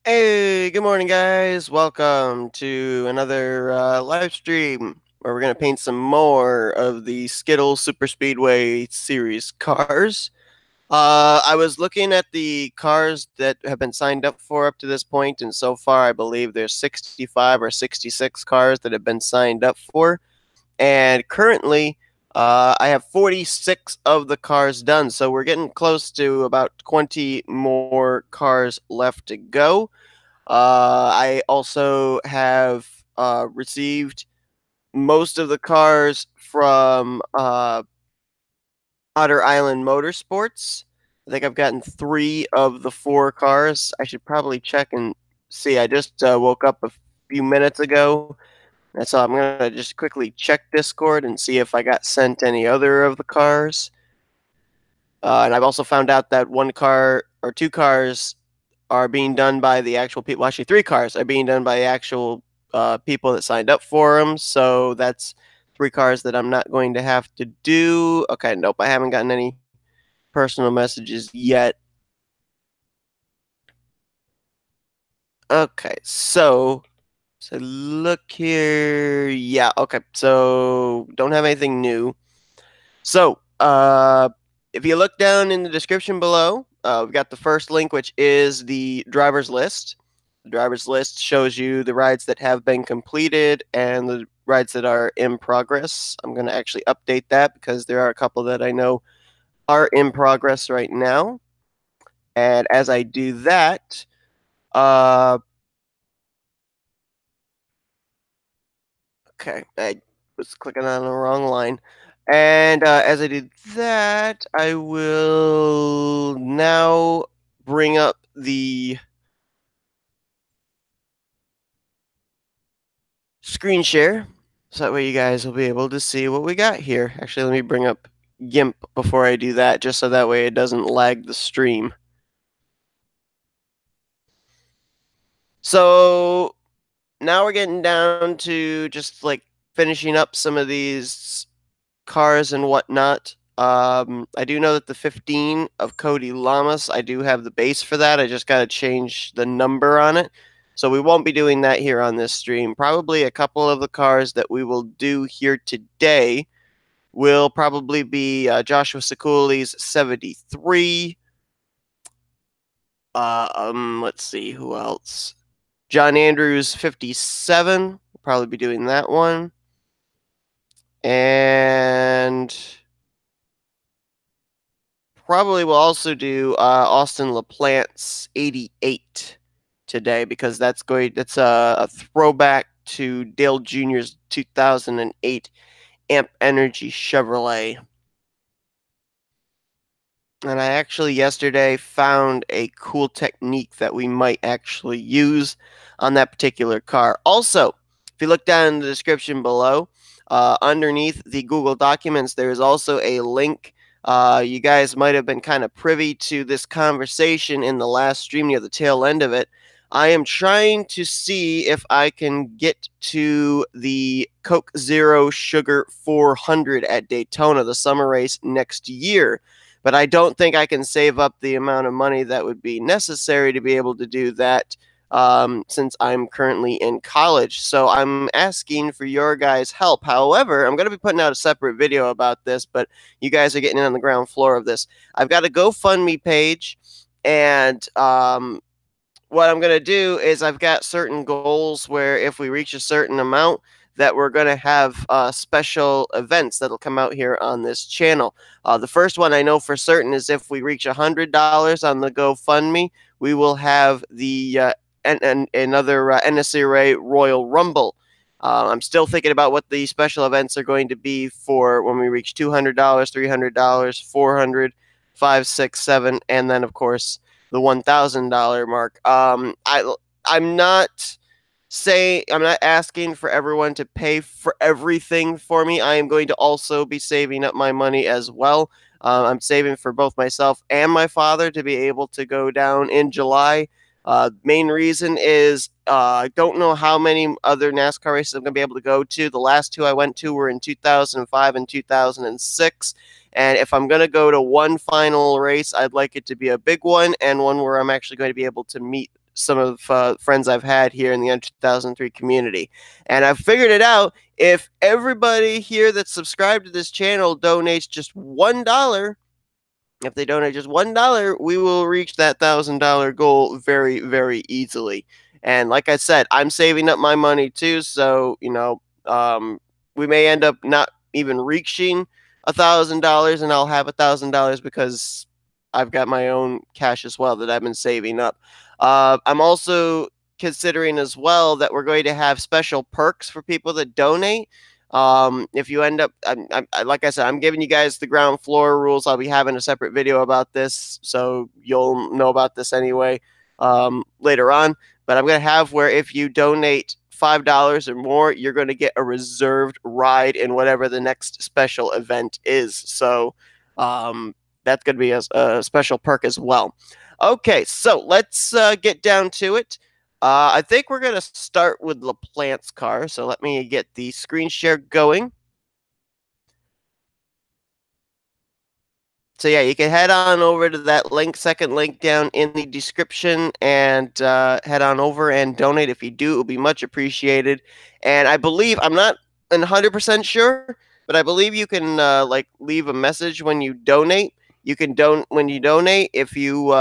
Hey, good morning, guys. Welcome to another live stream where we're going to paint some more of the Skittles Super Speedway Series cars. I was looking at the cars that have been signed up for up to this point, and so far I believe there's 65 or 66 cars that have been signed up for. And currently, I have 46 of the cars done, so we're getting close to about 20 more cars left to go. I also have received most of the cars from Otter Island Motorsports. I think I've gotten 3 of the 4 cars. I should probably check and see. I just woke up a few minutes ago. That's all. I'm going to just quickly check Discord and see if I got sent any other of the cars. And I've also found out that 1 car or 2 cars are being done by the actual people. Well, actually, 3 cars are being done by the actual people that signed up for them. So that's 3 cars that I'm not going to have to do. Okay, nope, I haven't gotten any personal messages yet. Okay, so look here. Yeah, okay, so don't have anything new. So, if you look down in the description below, we've got the first link, which is the driver's list. The driver's list shows you the rides that have been completed and the rides that are in progress. I'm going to actually update that because there are a couple that I know are in progress right now. And as I do that, uh, okay, I was clicking on the wrong line. And as I did that, I will now bring up the screen share. So that way you guys will be able to see what we got here. Actually, let me bring up GIMP before I do that, just so that way it doesn't lag the stream. So now we're getting down to just like finishing up some of these cars and whatnot. I do know that the 15 of Cody Lamas, I do have the base for that. I just got to change the number on it. So we won't be doing that here on this stream. Probably a couple of the cars that we will do here today will probably be Joshua Sikuli's 73. Let's see who else. John Andrews 57. We'll probably be doing that one. And probably will also do Austin LaPlante's 88 today because that's a throwback to Dale Jr.'s 2008 Amp Energy Chevrolet. And I actually yesterday found a cool technique that we might actually use on that particular car. Also, if you look down in the description below, underneath the Google Documents, there is also a link. You guys might have been kind of privy to this conversation in the last stream near the tail end of it. I am trying to see if I can get to the Coke Zero Sugar 400 at Daytona, the summer race next year. But I don't think I can save up the amount of money that would be necessary to be able to do that since I'm currently in college. So I'm asking for your guys' help. However, I'm going to be putting out a separate video about this, but you guys are getting in on the ground floor of this. I've got a GoFundMe page, and what I'm going to do is I've got certain goals where if we reach a certain amount, that we're going to have special events that'll come out here on this channel. The first one I know for certain is if we reach $100 on the GoFundMe, we will have the another NNSCRA Royal Rumble. I'm still thinking about what the special events are going to be for when we reach $200, $300, $400, $500, $600, $700, and then of course the $1,000 mark. I'm not asking for everyone to pay for everything for me. I am going to also be saving up my money as well. I'm saving for both myself and my father to be able to go down in July. Main reason is I don't know how many other NASCAR races I'm going to be able to go to. The last 2 I went to were in 2005 and 2006. And if I'm going to go to one final race, I'd like it to be a big one and one where I'm actually going to be able to meet some of friends I've had here in the Under 2003 community. And I've figured it out. If everybody here that's subscribed to this channel donates just $1, if they donate just $1, we will reach that $1,000 goal very, very easily. And like I said, I'm saving up my money too, so we may end up not even reaching $1,000, and I'll have $1,000 because I've got my own cash as well that I've been saving up. I'm also considering as well that we're going to have special perks for people that donate. If you end up, like I said, I'm giving you guys the ground floor rules. I'll be having a separate video about this, so you'll know about this anyway later on. But I'm going to have where if you donate $5 or more, you're going to get a reserved ride in whatever the next special event is. So that's going to be a special perk as well. Okay, so let's get down to it. I think we're going to start with LaPlante's car. So let me get the screen share going. So yeah, you can head on over to that link, second link down in the description, and head on over and donate. If you do, it will be much appreciated. And I believe, I'm not 100% sure, but I believe you can like leave a message when you donate. You can when you donate, if you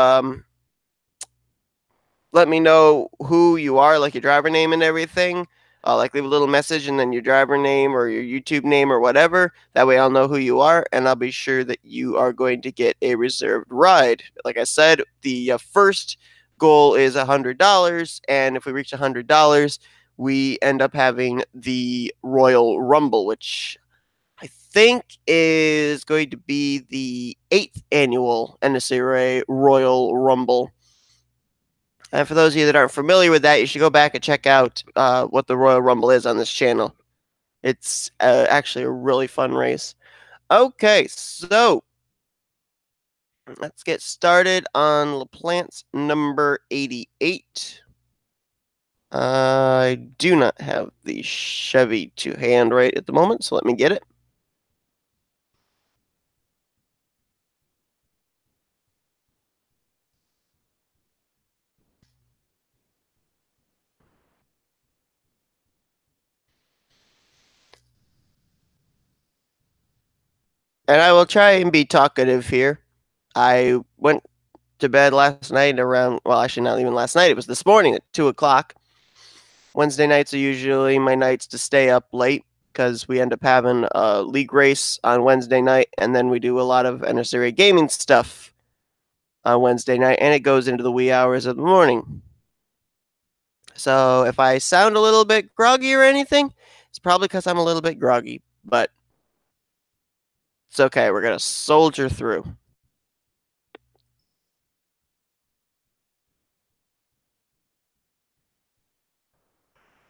let me know who you are, like your driver name and everything. Like leave a little message and then your driver name or your YouTube name or whatever. That way I'll know who you are, and I'll be sure that you are going to get a reserved ride. Like I said, the first goal is $100, and if we reach $100, we end up having the Royal Rumble, which I think is going to be the 8th annual NNSCRA Royal Rumble. And for those of you that aren't familiar with that, you should go back and check out what the Royal Rumble is on this channel. It's actually a really fun race. Okay, so let's get started on LaPlante's number 88. I do not have the Chevy to hand right at the moment, so let me get it. And I will try and be talkative here. I went to bed last night around, well, actually not even last night, it was this morning at 2 o'clock. Wednesday nights are usually my nights to stay up late because we end up having a league race on Wednesday night, and then we do a lot of NNSCRA gaming stuff on Wednesday night, and it goes into the wee hours of the morning. So if I sound a little bit groggy or anything, it's probably because I'm a little bit groggy, but it's okay. We're going to soldier through.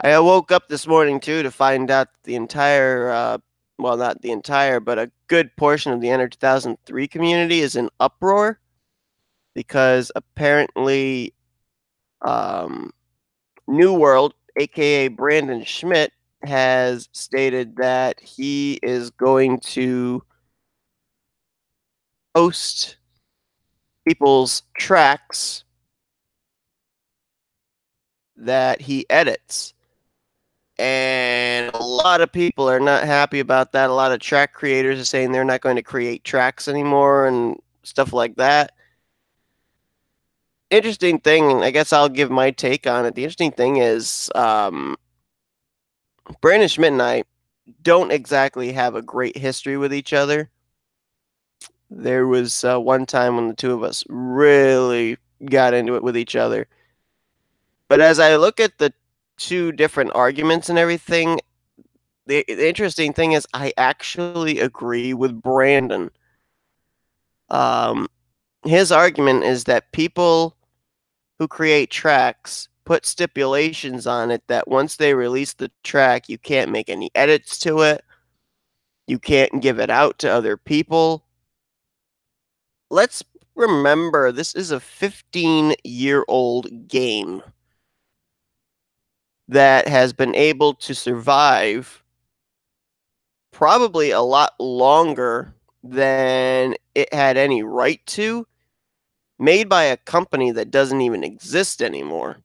I woke up this morning, too, to find out the entire, well, not the entire, but a good portion of the Enter 2003 community is in uproar because apparently New World, aka Brandon Schmidt, has stated that he is going to post people's tracks that he edits. And a lot of people are not happy about that. A lot of track creators are saying they're not going to create tracks anymore and stuff like that. Interesting thing, I guess I'll give my take on it. The interesting thing is Brandon Schmidt and I don't exactly have a great history with each other. There was one time when the two of us really got into it with each other. But as I look at the two different arguments and everything, the interesting thing is I actually agree with Brandon. His argument is that people who create tracks put stipulations on it that once they release the track, you can't make any edits to it. You can't give it out to other people. Let's remember, this is a 15-year-old game that has been able to survive probably a lot longer than it had any right to. made by a company that doesn't even exist anymore.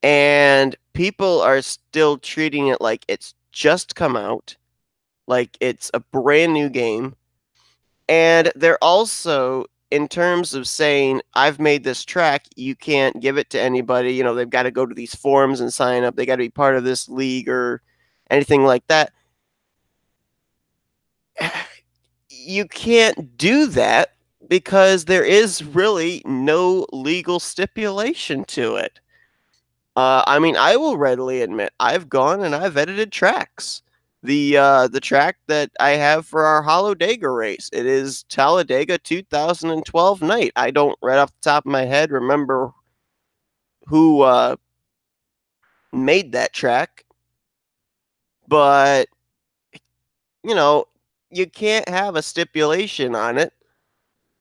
And people are still treating it like it's just come out, like it's a brand new game. And they're also, in terms of saying, I've made this track, you can't give it to anybody. They've got to go to these forums and sign up. They got to be part of this league or anything like that. You can't do that because there is really no legal stipulation to it. I mean, I will readily admit I've gone and I've edited tracks. The track that I have for our Hollow-Dega race, it is Talladega 2012 night. I don't right off the top of my head remember who made that track, but you know, you can't have a stipulation on it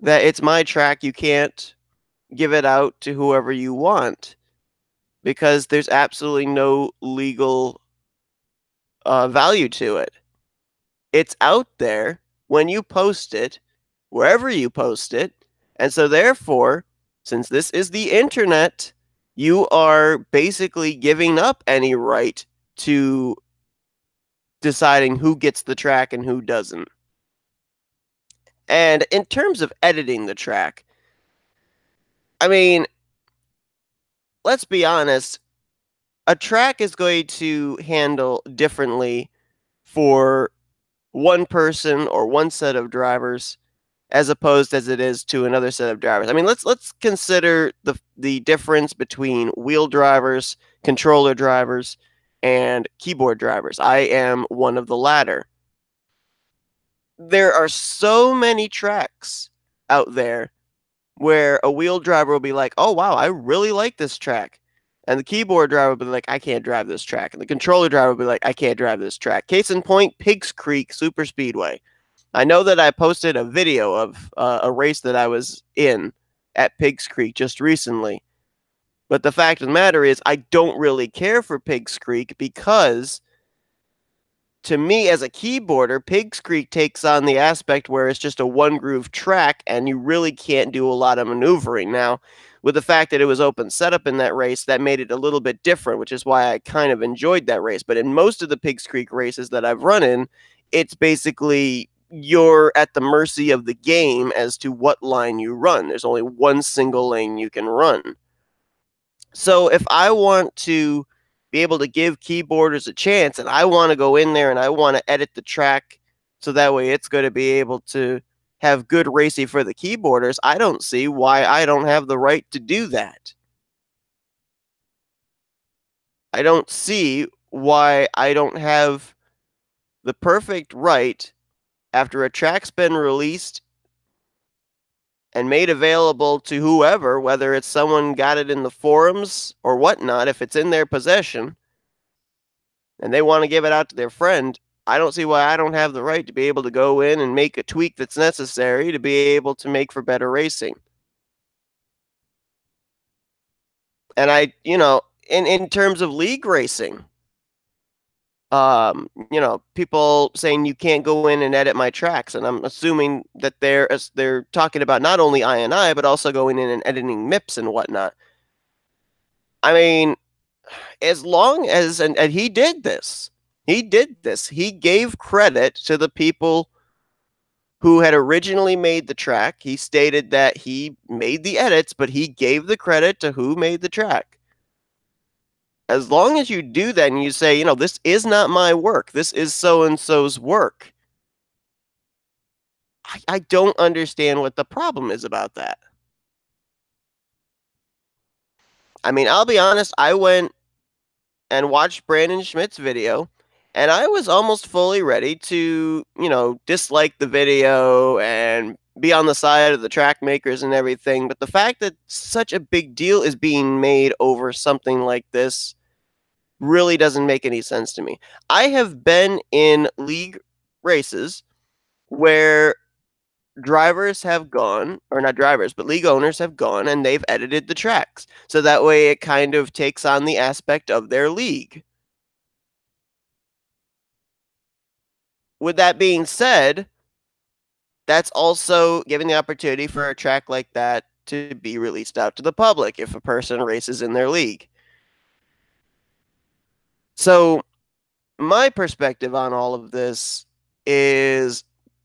that it's my track. You can't give it out to whoever you want because there's absolutely no legal value to it. It's out there when you post it, wherever you post it. And so, therefore, since this is the internet, you are basically giving up any right to deciding who gets the track and who doesn't. And in terms of editing the track, I mean, let's be honest, a track is going to handle differently for one person or one set of drivers as opposed as it is to another set of drivers. I mean, let's consider the difference between wheel drivers, controller drivers, and keyboard drivers. I am one of the latter. There are so many tracks out there where a wheel driver will be like, "Oh wow, I really like this track." And the keyboard driver will be like, "I can't drive this track." And the controller driver will be like, "I can't drive this track." Case in point, Pigs Creek Super Speedway. I know that I posted a video of a race that I was in at Pigs Creek just recently. But the fact of the matter is, I don't really care for Pigs Creek because, to me, as a keyboarder, Pigs Creek takes on the aspect where it's just a one groove track and you really can't do a lot of maneuvering. Now, with the fact that it was open setup in that race, that made it a little bit different, which is why I kind of enjoyed that race. But in most of the Pigs Creek races that I've run in, it's basically you're at the mercy of the game as to what line you run. There's only one single lane you can run. So if I want to be able to give keyboarders a chance and I want to go in there and I want to edit the track so that way it's going to be able to have good racing for the keyboarders, I don't see why I don't have the right to do that. I don't see why I don't have the perfect right after a track's been released and made available to whoever, whether it's someone got it in the forums or whatnot, if it's in their possession and they want to give it out to their friend, I don't see why I don't have the right to be able to go in and make a tweak that's necessary to be able to make for better racing. And in terms of league racing, people saying you can't go in and edit my tracks, and I'm assuming that they're talking about not only I but also going in and editing MIPS and whatnot. I mean, as long as and he did this. He did this. He gave credit to the people who had originally made the track. He stated that he made the edits, but he gave the credit to who made the track. As long as you do that and you say, this is not my work, this is so and so's work, I don't understand what the problem is about that. I mean, I'll be honest, I went and watched Brandon Schmidt's video, and I was almost fully ready to, dislike the video and be on the side of the track makers and everything. But the fact that such a big deal is being made over something like this really doesn't make any sense to me. I have been in league races where drivers have gone, or not drivers, but league owners have gone and they've edited the tracks. So that way it kind of takes on the aspect of their league. With that being said, that's also giving the opportunity for a track like that to be released out to the public if a person races in their league. So, my perspective on all of this is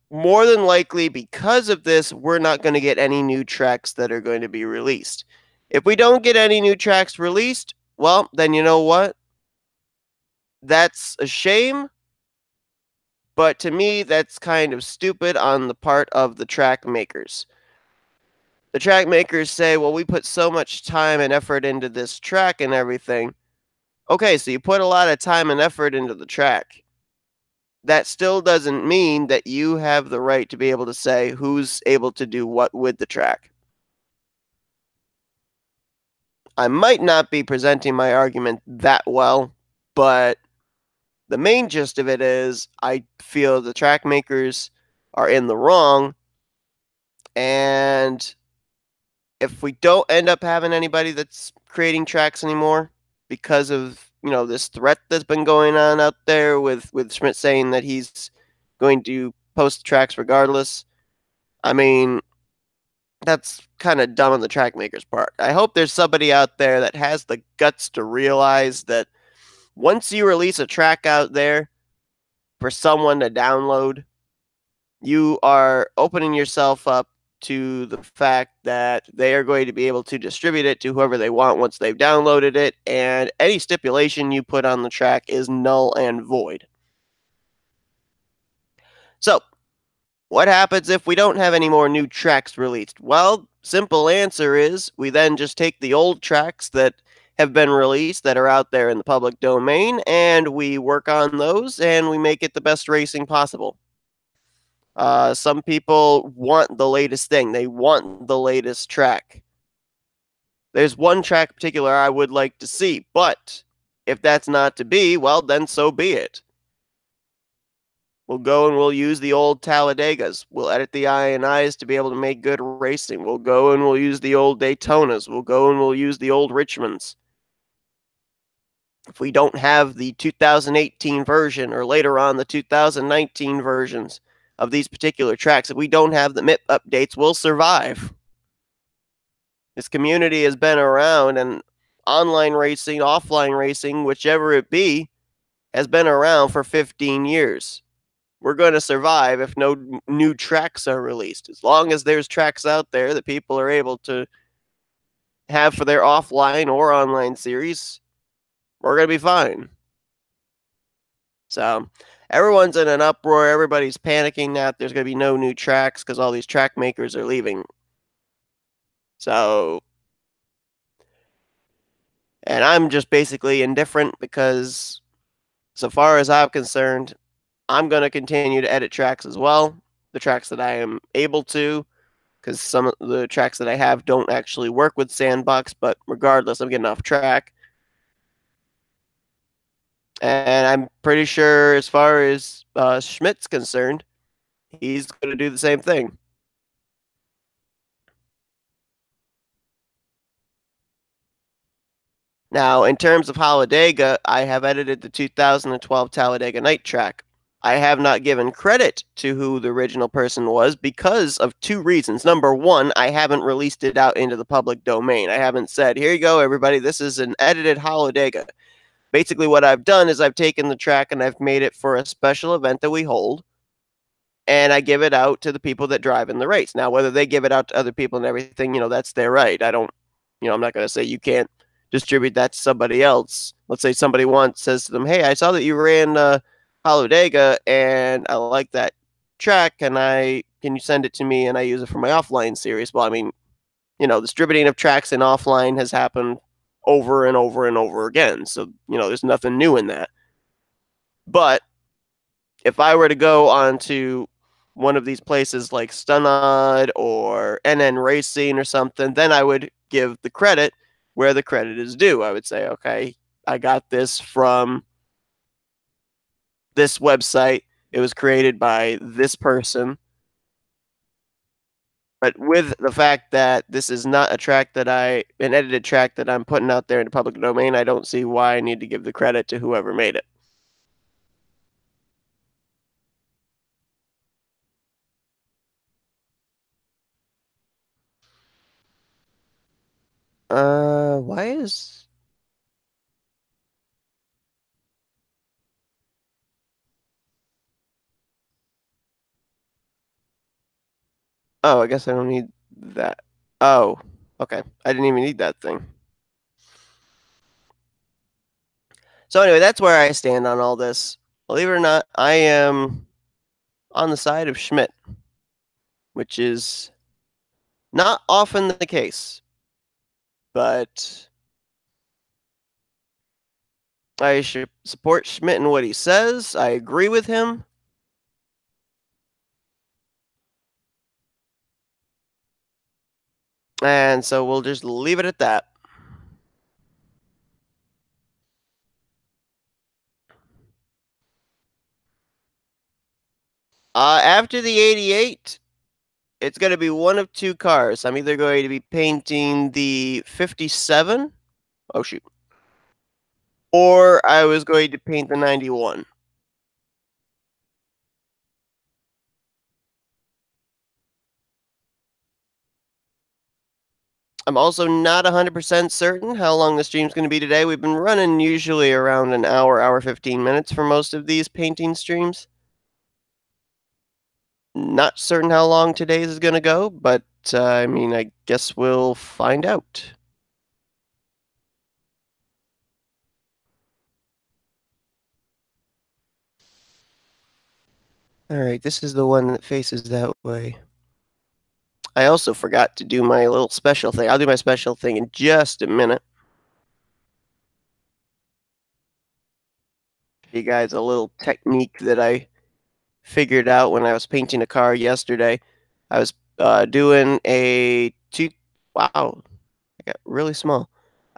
more than likely because of this, we're not going to get any new tracks that are going to be released. If we don't get any new tracks released, well, then you know what? That's a shame, but to me, that's kind of stupid on the part of the track makers. The track makers say, well, we put so much time and effort into this track and everything. Okay, so you put a lot of time and effort into the track. That still doesn't mean that you have the right to be able to say who's able to do what with the track. I might not be presenting my argument that well, but the main gist of it is I feel the track makers are in the wrong, and if we don't end up having anybody that's creating tracks anymore because of this threat that's been going on out there with Schmidt saying that he's going to post tracks regardless, I mean, that's kind of dumb on the track maker's part. I hope there's somebody out there that has the guts to realize that once you release a track out there for someone to download, you are opening yourself up to the fact that they are going to be able to distribute it to whoever they want once they've downloaded it, and any stipulation you put on the track is null and void. So, what happens if we don't have any more new tracks released? Well, simple answer is we then just take the old tracks that have been released that are out there in the public domain and we work on those and we make it the best racing possible. Some people want the latest thing, they want the latest track. There's one track in particular I would like to see, but if that's not to be, well, then so be it. We'll go and we'll use the old Talladegas. We'll edit the INIs to be able to make good racing. We'll go and we'll use the old Daytonas. We'll go and we'll use the old Richmonds. If we don't have the 2018 version or later on the 2019 versions of these particular tracks, if we don't have the MIP updates, we'll survive. This community has been around, and online racing, offline racing, whichever it be, has been around for 15 years. We're going to survive if no new tracks are released. As long as there's tracks out there that people are able to have for their offline or online series, we're going to be fine. So everyone's in an uproar. Everybody's panicking that there's going to be no new tracks because all these track makers are leaving. So, and I'm just basically indifferent because so far as I'm concerned, I'm going to continue to edit tracks as well. The tracks that I am able to, because some of the tracks that I have don't actually work with Sandbox, but regardless, I'm getting off track. And I'm pretty sure as far as Schmidt's concerned, he's going to do the same thing. Now, in terms of Talladega, I have edited the 2012 Talladega Night track. I have not given credit to who the original person was because of two reasons. Number one, I haven't released it out into the public domain. I haven't said, here you go, everybody, this is an edited Talladega. Basically, what I've done is I've taken the track and I've made it for a special event that we hold, and I give it out to the people that drive in the race. Now, whether they give it out to other people and everything, that's their right. I don't, I'm not going to say you can't distribute that to somebody else. Let's say somebody says to them, hey, I saw that you ran Talladega and I like that track. Can you send it to me and I use it for my offline series? Well, I mean, distributing of tracks in offline has happened over and over and over again. So, there's nothing new in that. But if I were to go onto one of these places like Stunod or NN Racing or something, then I would give the credit where the credit is due. I would say, okay, I got this from this website. It was created by this person. But with the fact that this is not an edited track that I'm putting out there in the public domain, I don't see why I need to give the credit to whoever made it. Why is... Oh, I guess I don't need that. Oh, okay. I didn't even need that thing. So anyway, that's where I stand on all this. Believe it or not, I am on the side of Schmidt, which is not often the case, but I should support Schmidt in what he says. I agree with him. And so we'll just leave it at that. After the 88, it's going to be one of two cars. I'm either going to be painting the 57. Oh, shoot. Or I was going to paint the 91. I'm also not 100% certain how long the stream's going to be today. We've been running usually around an hour, hour 15 minutes for most of these painting streams. Not certain how long today's is going to go, but I mean, I guess we'll find out. All right, this is the one that faces that way. I also forgot to do my little special thing. I'll do my special thing in just a minute. You guys a little technique that I figured out when I was painting a car yesterday. I was doing a two. Wow, I got really small.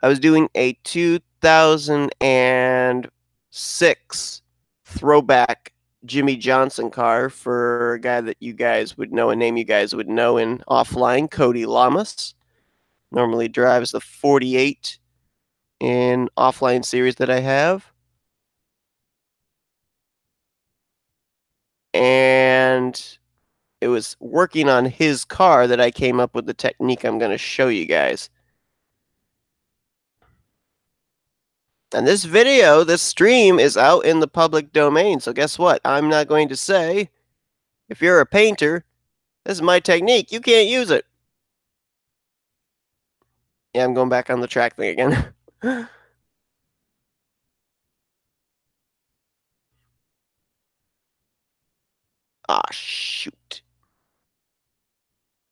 I was doing a 2006 throwback Jimmy Johnson car for a guy that you guys would know, a name you guys would know in offline, Cody Lamas. Normally drives the 48 in offline series that I have. And it was working on his car that I came up with the technique I'm going to show you guys. And this video, this stream is out in the public domain. So guess what? I'm not going to say, if you're a painter, this is my technique. You can't use it. Yeah, I'm going back on the track thing again. Ah, shoot.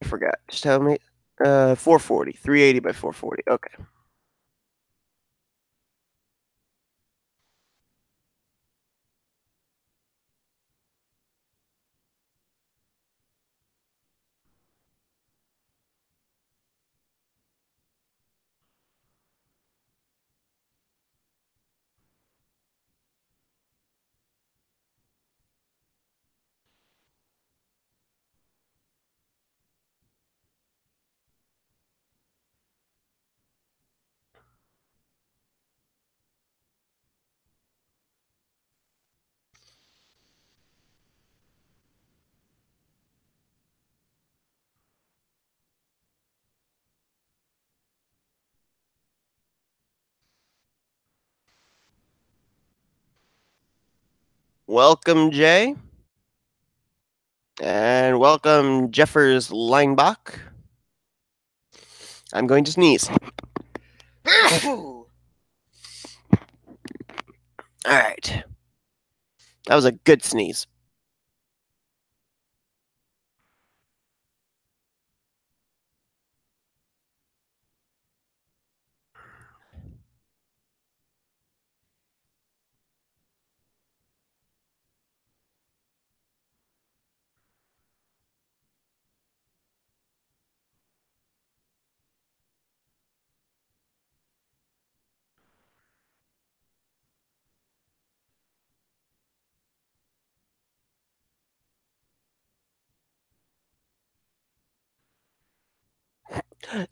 I forgot. Just tell me. 440. 380 by 440. Okay. Welcome, Jay. And welcome, Jeffers Leinbach. I'm going to sneeze. All right. That was a good sneeze.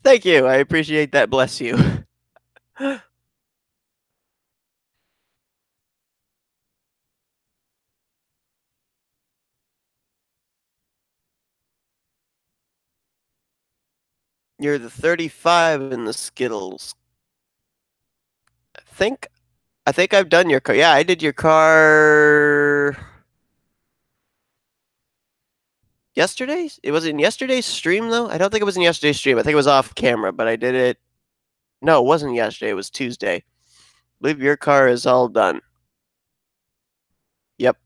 Thank you. I appreciate that. Bless you. You're the 35 in the Skittles. think I think I've done your car. Yeah, I did your car yesterday. It was in yesterday's stream though. I don't think it was in yesterday's stream. I think it was off camera, but I did it. No, it wasn't yesterday. It was Tuesday. I believe your car is all done. Yep,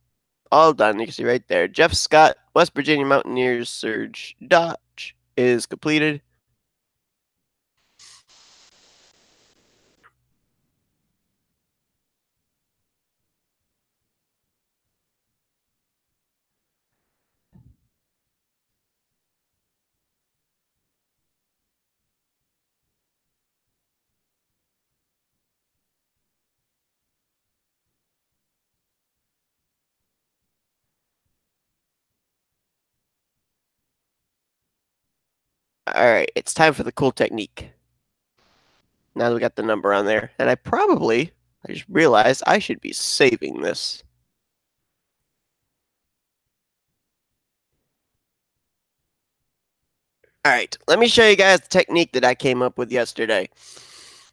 all done. You can see right there. Jeff Scott, West Virginia Mountaineers Surge Dodge is completed. All right, it's time for the cool technique. Now that we got the number on there, and I just realized I should be saving this. All right, let me show you guys the technique that I came up with yesterday.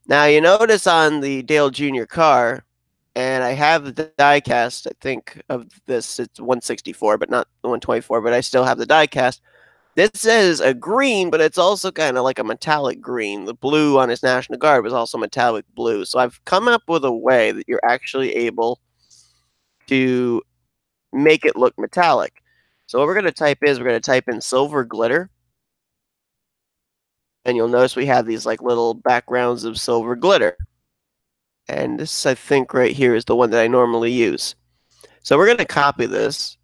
Now, you notice on the Dale Jr. car, and I have the die cast, I think, of this. It's 164, but not the 124, but I still have the die cast. This is a green, but it's also kind of like a metallic green. The blue on his National Guard was also metallic blue. So I've come up with a way that you're actually able to make it look metallic. So what we're going to type is we're going to type in silver glitter, and you'll notice we have these like little backgrounds of silver glitter. And this, I think, right here is the one that I normally use. So we're going to copy this.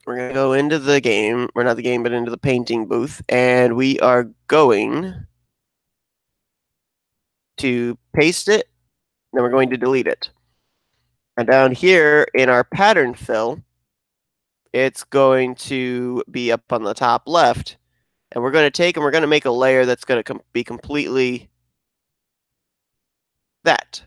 We're going to go into the game, or not the game, but into the painting booth, and we are going to paste it, then we're going to delete it. And down here in our pattern fill, it's going to be up on the top left. And we're going to take and we're going to make a layer that's going to be completely that.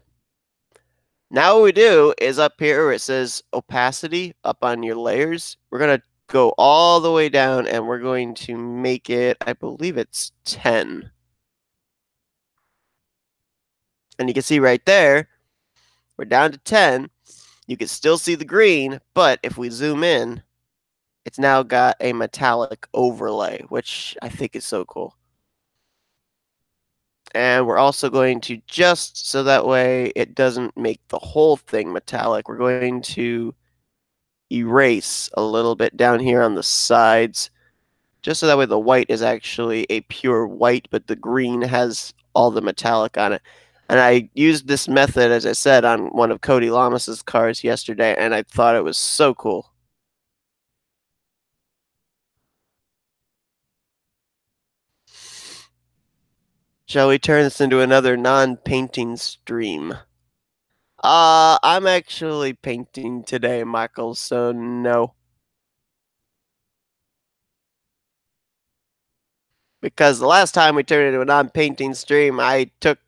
Now what we do is up here where it says opacity up on your layers, we're going to go all the way down and we're going to make it, I believe it's 10. And you can see right there, we're down to 10. You can still see the green, but if we zoom in, it's now got a metallic overlay, which I think is so cool. And we're also going to just, so that way it doesn't make the whole thing metallic, we're going to erase a little bit down here on the sides, just so that way the white is actually a pure white, but the green has all the metallic on it. And I used this method, as I said, on one of Cody Lamas's cars yesterday, and I thought it was so cool. Shall we turn this into another non-painting stream? I'm actually painting today, Michael, so no. Because the last time we turned it into a non-painting stream, I took,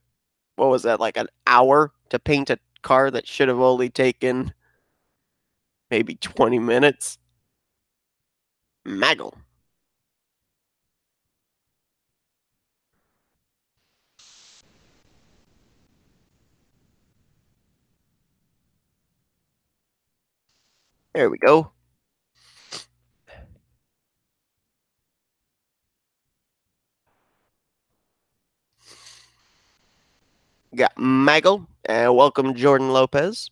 what was that, like an hour to paint a car that should have only taken maybe 20 minutes? Maggle. There we go. Got Maggle, and welcome Jordan Lopez.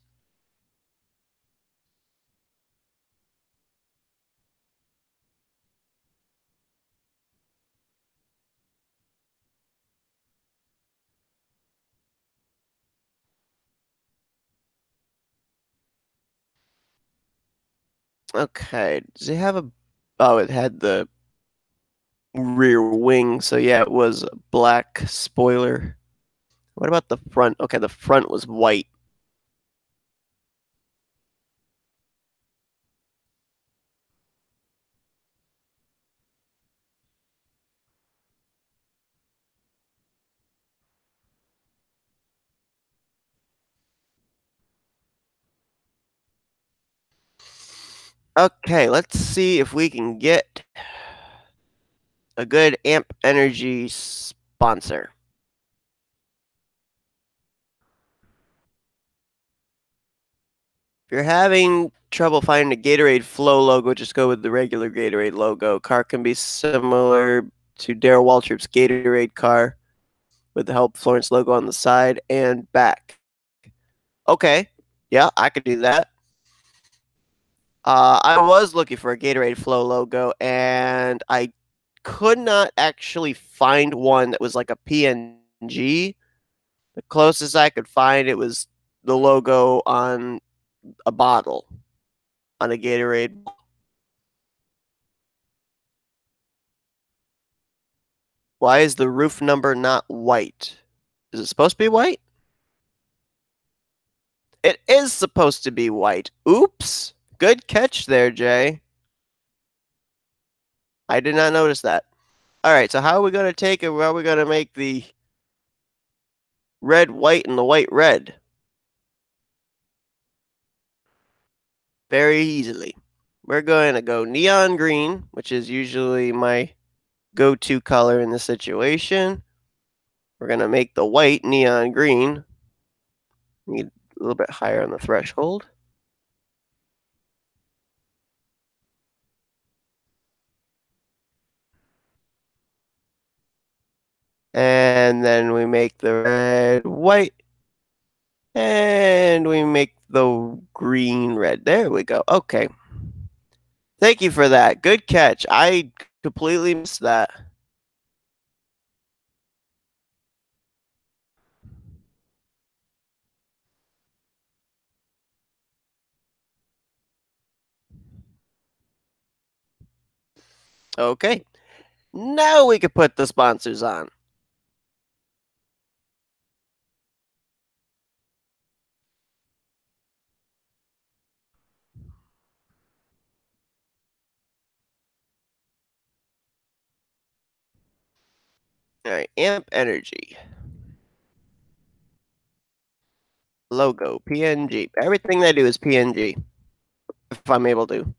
Okay, does it have a... Oh, it had the rear wing, so yeah, it was a black spoiler. What about the front? Okay, the front was white. Okay, let's see if we can get a good Amp Energy sponsor. If you're having trouble finding a Gatorade Flow logo, just go with the regular Gatorade logo. Car can be similar to Darrell Waltrip's Gatorade car with the Help Florence logo on the side and back. Okay, yeah, I could do that. I was looking for a Gatorade Flow logo, and I could not actually find one that was like a PNG. The closest I could find, it was the logo on a bottle on a Gatorade. Why is the roof number not white? Is it supposed to be white? It is supposed to be white. Oops. Good catch there, Jay. I did not notice that. All right, so how are we going to take it? How are we going to make the red white and the white red? Very easily. We're going to go neon green, which is usually my go-to color in this situation. We're going to make the white neon green. Need a little bit higher on the threshold. And then we make the red white. And we make the green red. There we go. Okay. Thank you for that. Good catch. I completely missed that. Okay. Now we can put the sponsors on. All right. Amp Energy. Logo. PNG. Everything they do is PNG. If I'm able to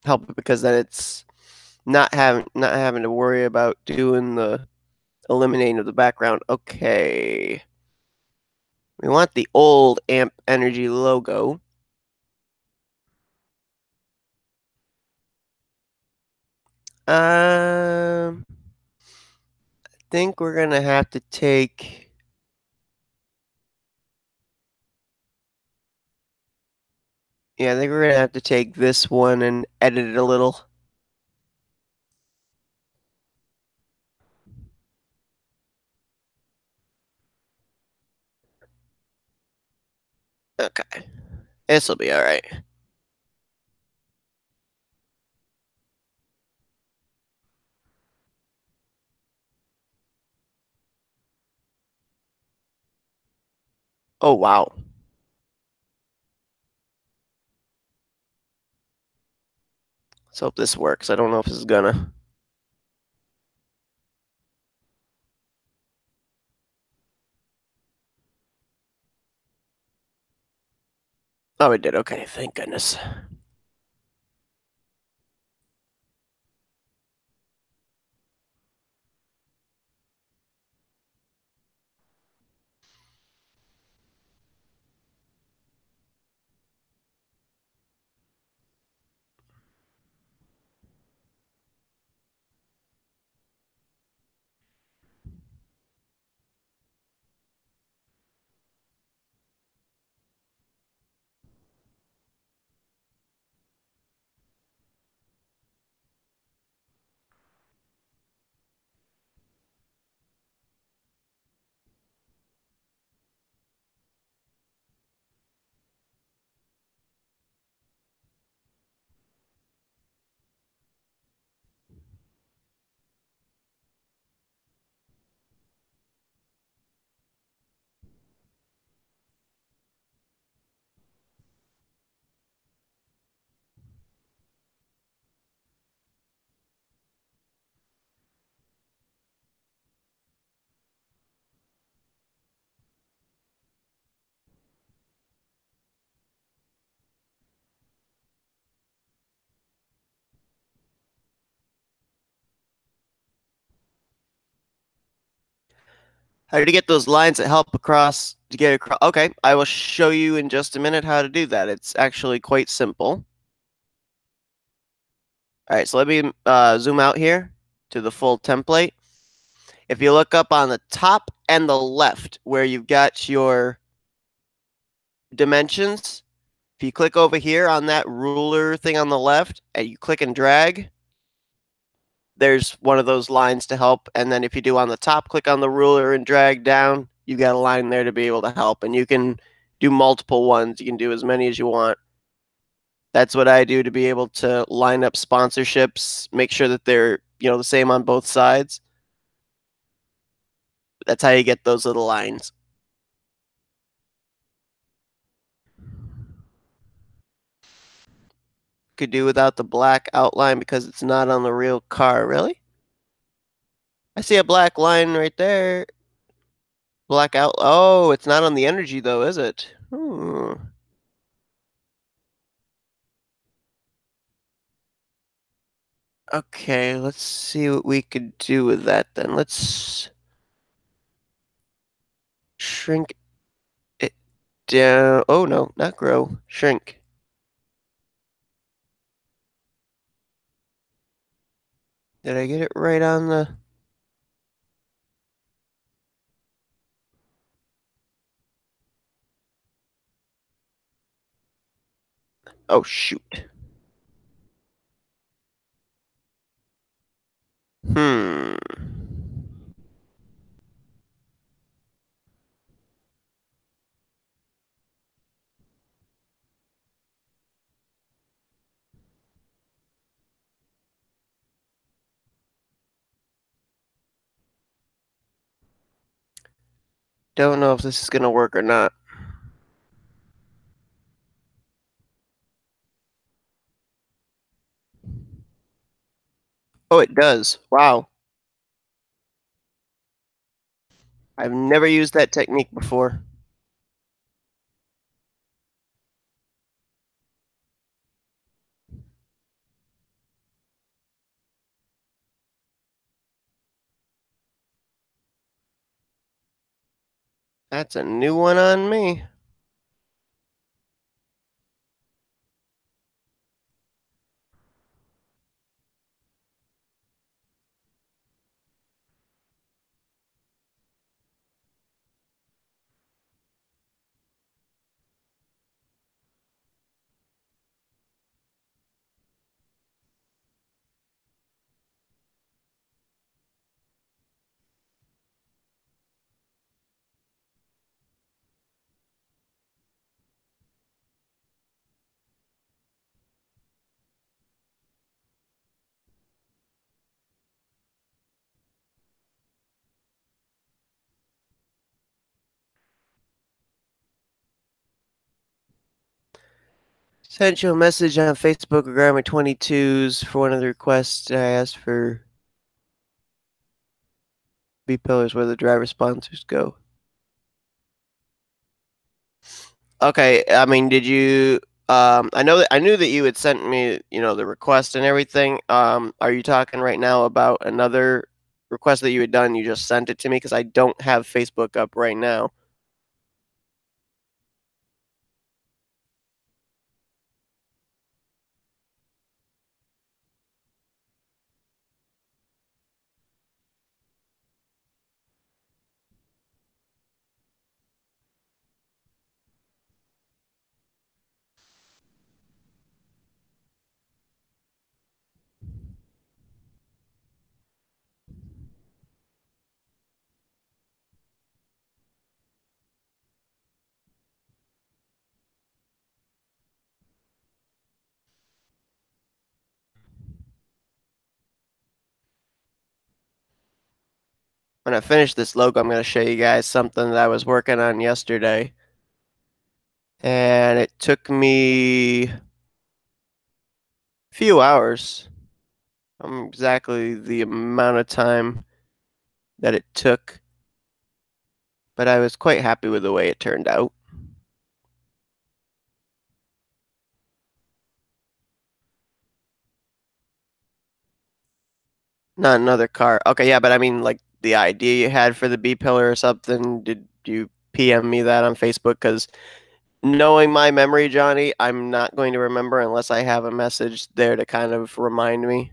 help it, because then it's not having to worry about doing the eliminating of the background. Okay. We want the old Amp Energy logo. Think we're gonna have to take. Yeah, I think we're gonna have to take this one and edit it a little. Okay, this will be all right. Oh wow. Let's hope this works. I don't know if this is gonna. Oh, it did. Okay, thank goodness. How to get those lines that help across to get across. Okay, I will show you in just a minute how to do that. It's actually quite simple. All right, so let me zoom out here to the full template. If you look up on the top and the left where you've got your dimensions, if you click over here on that ruler thing on the left and you click and drag, there's one of those lines to help. And then if you do on the top, click on the ruler and drag down, you've got a line there to be able to help. And you can do multiple ones. You can do as many as you want. That's what I do to be able to line up sponsorships, make sure that they're, the same on both sides. That's how you get those little lines. Could do without the black outline because it's not on the real car. Really? I see a black line right there. Black out. Oh, it's not on the energy though, is it? Okay, let's see what we could do with that then. Let's shrink it down. Oh no, not grow. Shrink. Did I get it right on the... Oh shoot. Hmm. Don't know if this is gonna work or not. Oh, it does. Wow. I've never used that technique before. That's a new one on me. Sent you a message on Facebook regarding 22s for one of the requests I asked for B pillars where the driver sponsors go. Okay, I mean, did you I knew that you had sent me, the request and everything. Are you talking right now about another request that you had done? You just sent it to me because I don't have Facebook up right now. When I finish this logo, I'm going to show you guys something that I was working on yesterday. And it took me a few hours. Exactly the amount of time that it took, but I was quite happy with the way it turned out. Not another car. Okay, yeah, but I mean, like, the idea you had for the B pillar or something? Did you PM me that on Facebook? Because knowing my memory, Johnny, I'm not going to remember unless I have a message there to kind of remind me.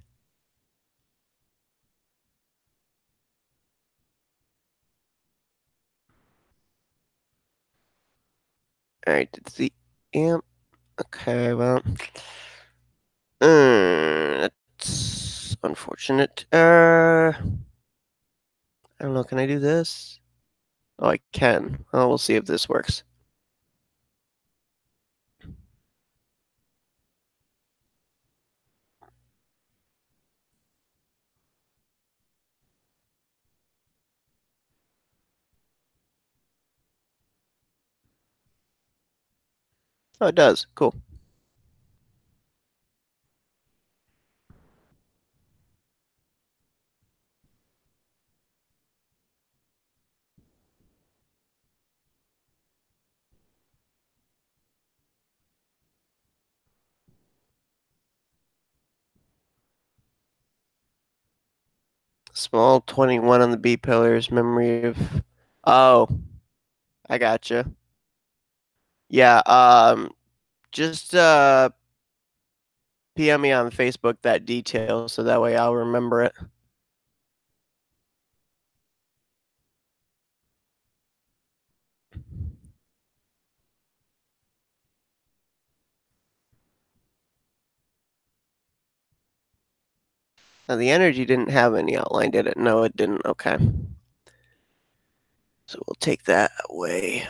All right, it's the amp. Okay, well, that's unfortunate. I don't know. Can I do this? Oh, I can. Oh, we'll see if this works. Oh, it does. Cool. Small 21 on the B pillars. Memory of. Oh, I gotcha. Yeah. Just PM me on Facebook that detail so that way I'll remember it. Now, the energy didn't have any outline, did it? No, it didn't. Okay. So we'll take that away.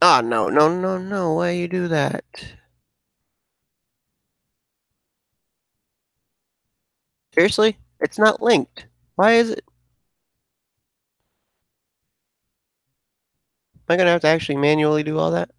Oh, no, no, no, no. Why you do that? Seriously? It's not linked. Why is it? Am I going to have to actually manually do all that?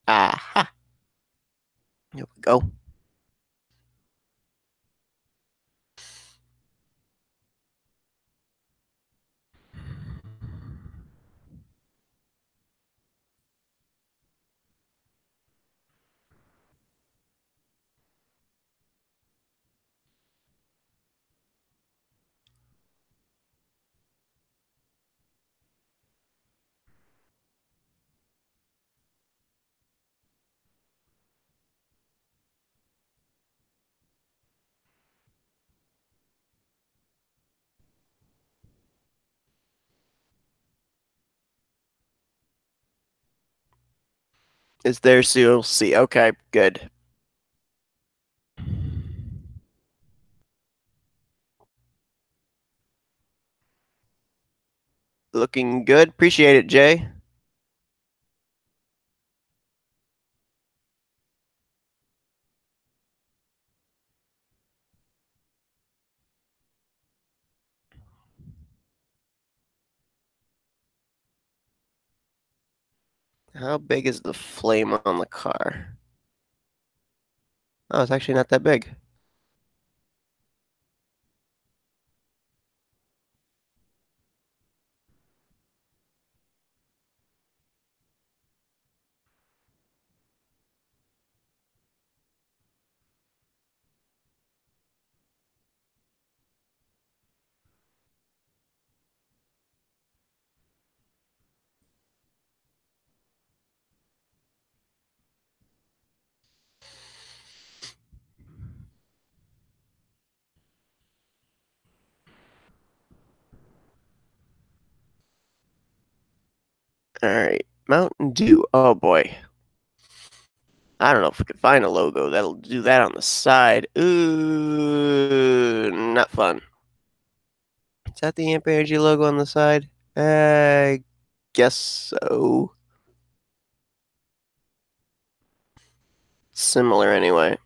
Aha. Here we go. Is there CLC? Okay, good. Looking good. Appreciate it, Jay. How big is the flame on the car? Oh, it's actually not that big. All right. Mountain Dew. Oh boy. I don't know if we could find a logo that'll do that on the side. Ooh, not fun. Is that the Amp Energy logo on the side? I guess so. Similar anyway.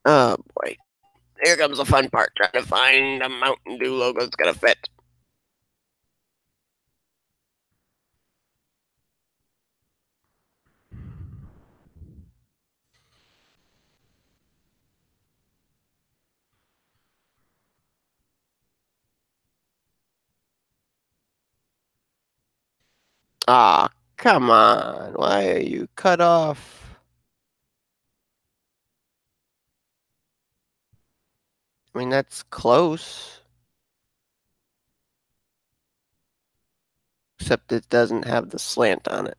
Oh boy. Here comes the fun part, trying to find a Mountain Dew logo that's gonna fit. Ah, come on. Why are you cut off? I mean, that's close. Except it doesn't have the slant on it.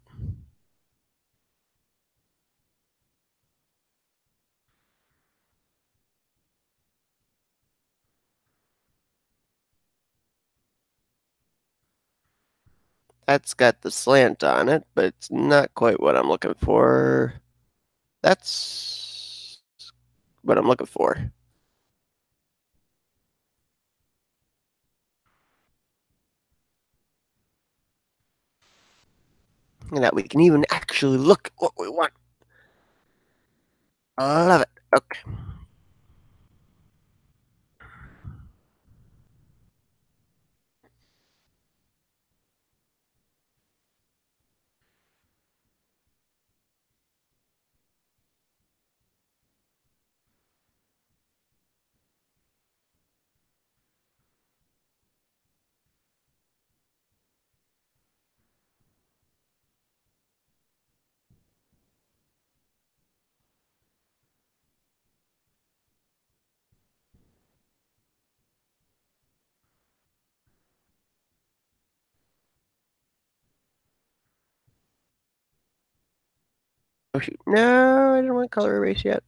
That's got the slant on it, but it's not quite what I'm looking for. That's what I'm looking for. And that we can even actually look what we want. I love it. Okay. Oh shoot. No, I didn't want color erase yet.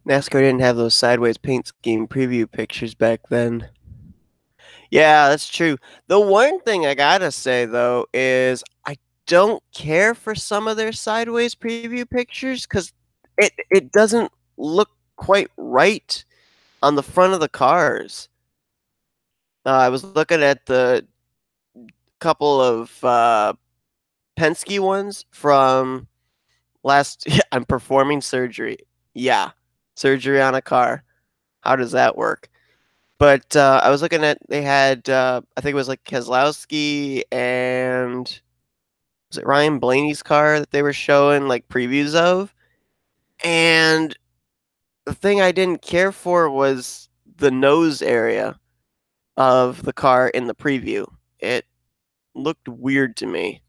NASCAR didn't have those sideways paint scheme preview pictures back then. Yeah, that's true. The one thing I gotta say though is I don't care for some of their sideways preview pictures because it doesn't look quite right on the front of the cars. I was looking at the couple of Penske ones from last. I'm performing surgery. Yeah, surgery on a car. How does that work? But I was looking at they had I think it was like Keselowski and was it Ryan Blaney's car that they were showing like previews of, and the thing I didn't care for was the nose area of the car in the preview. It looked weird to me.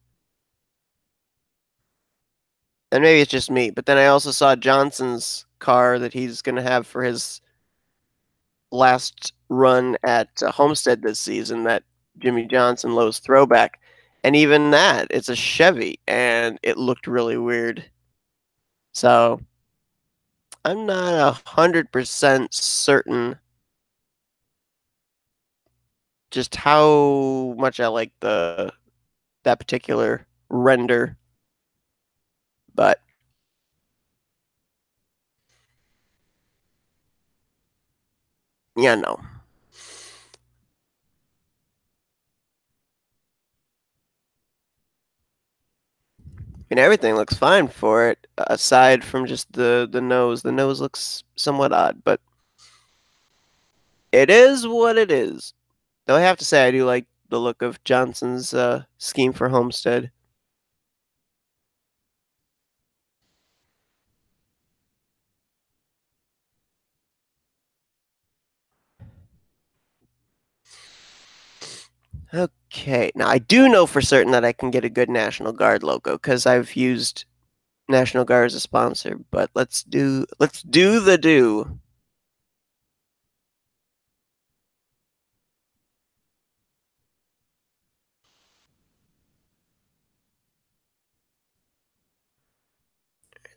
And maybe it's just me, but then I also saw Johnson's car that he's going to have for his last run at Homestead this season, that Jimmy Johnson Lowe's throwback. And even that, it's a Chevy, and it looked really weird. So I'm not 100% certain just how much I like the that particular render, but yeah, no. I mean, everything looks fine for it, aside from just the nose. The nose looks somewhat odd, but it is what it is. Though I have to say, I do like the look of Johnson's scheme for Homestead. Okay, now I do know for certain that I can get a good National Guard logo because I've used National Guard as a sponsor. But let's do the do.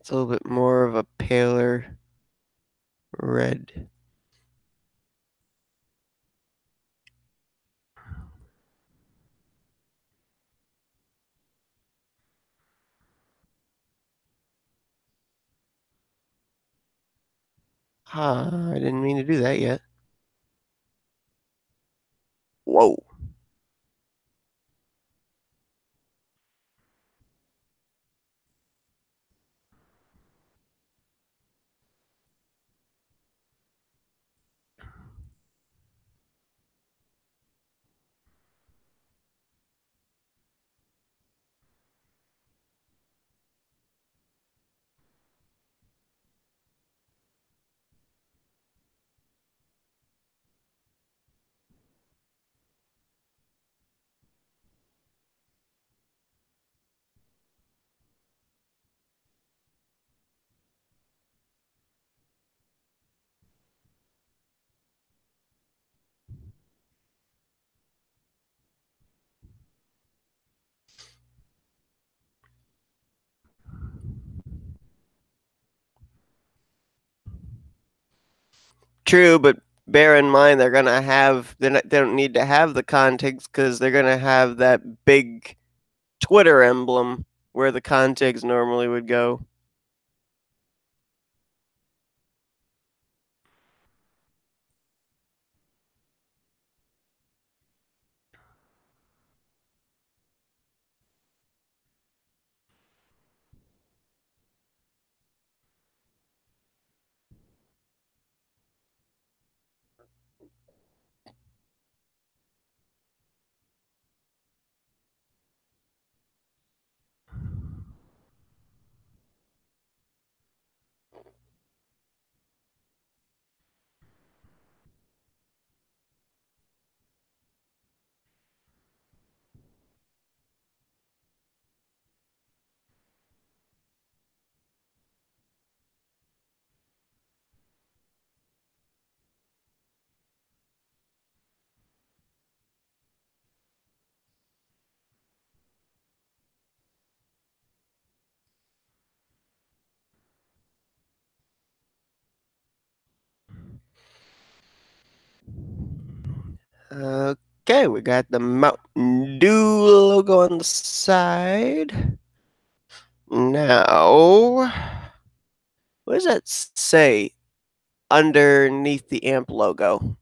It's a little bit more of a paler red. Ah, I didn't mean to do that yet. Whoa. True, but bear in mind they don't need to have the contigs because they're gonna have that big Twitter emblem where the contigs normally would go. Okay, we got the Mountain Dew logo on the side. Now, what does that say underneath the amp logo?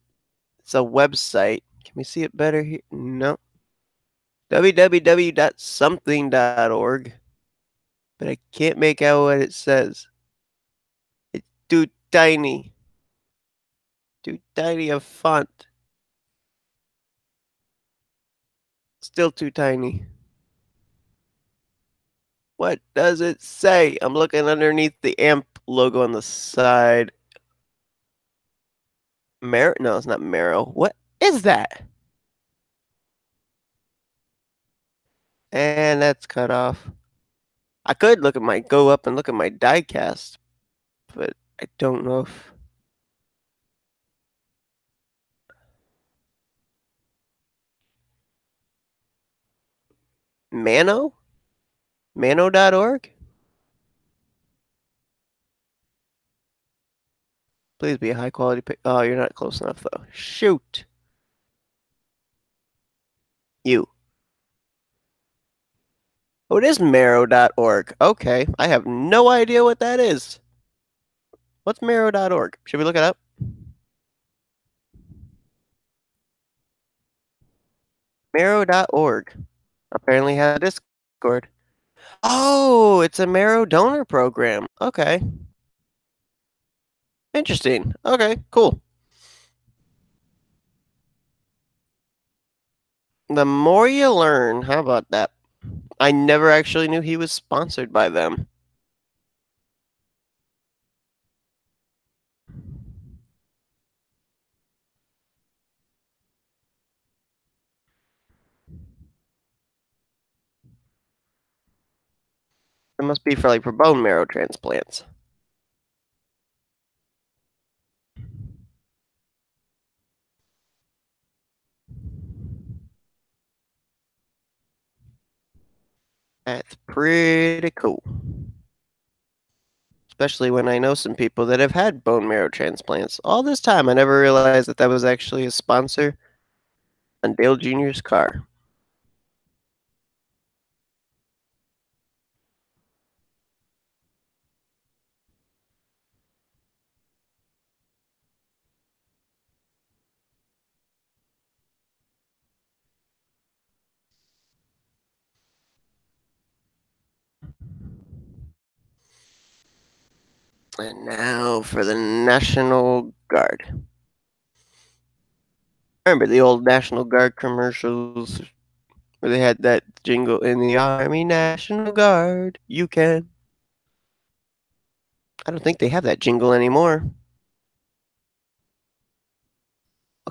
It's a website. Can we see it better here? No. www.something.org. But I can't make out what it says. It's too tiny. Too tiny a font. Still too tiny. What does it say? I'm looking underneath the amp logo on the side. No, it's not Marrow. What is that? And that's cut off. I could go up and look at my diecast, but I don't know if Mano? Mano.org? Please be a high quality pic. Oh, you're not close enough though. Shoot. You. Oh, it is marrow.org. Okay. I have no idea what that is. What's marrow.org? Should we look it up? Marrow.org. Apparently has a Discord. Oh, it's a marrow donor program. Okay. Interesting. Okay, cool. The more you learn, how about that? I never actually knew he was sponsored by them. It must be for like for bone marrow transplants. That's pretty cool. Especially when I know some people that have had bone marrow transplants. All this time, I never realized that that was actually a sponsor on Dale Jr.'s car. And now for the National Guard. Remember the old National Guard commercials where they had that jingle in the Army National Guard? You can. I don't think they have that jingle anymore.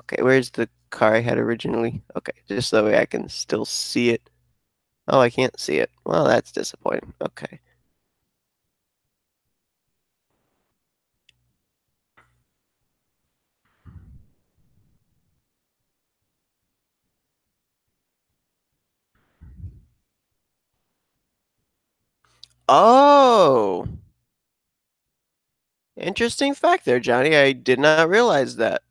Okay, where's the car I had originally? Okay, just so I can still see it. Oh, I can't see it. Well, that's disappointing. Okay. Oh, interesting fact there, Johnny. I did not realize that.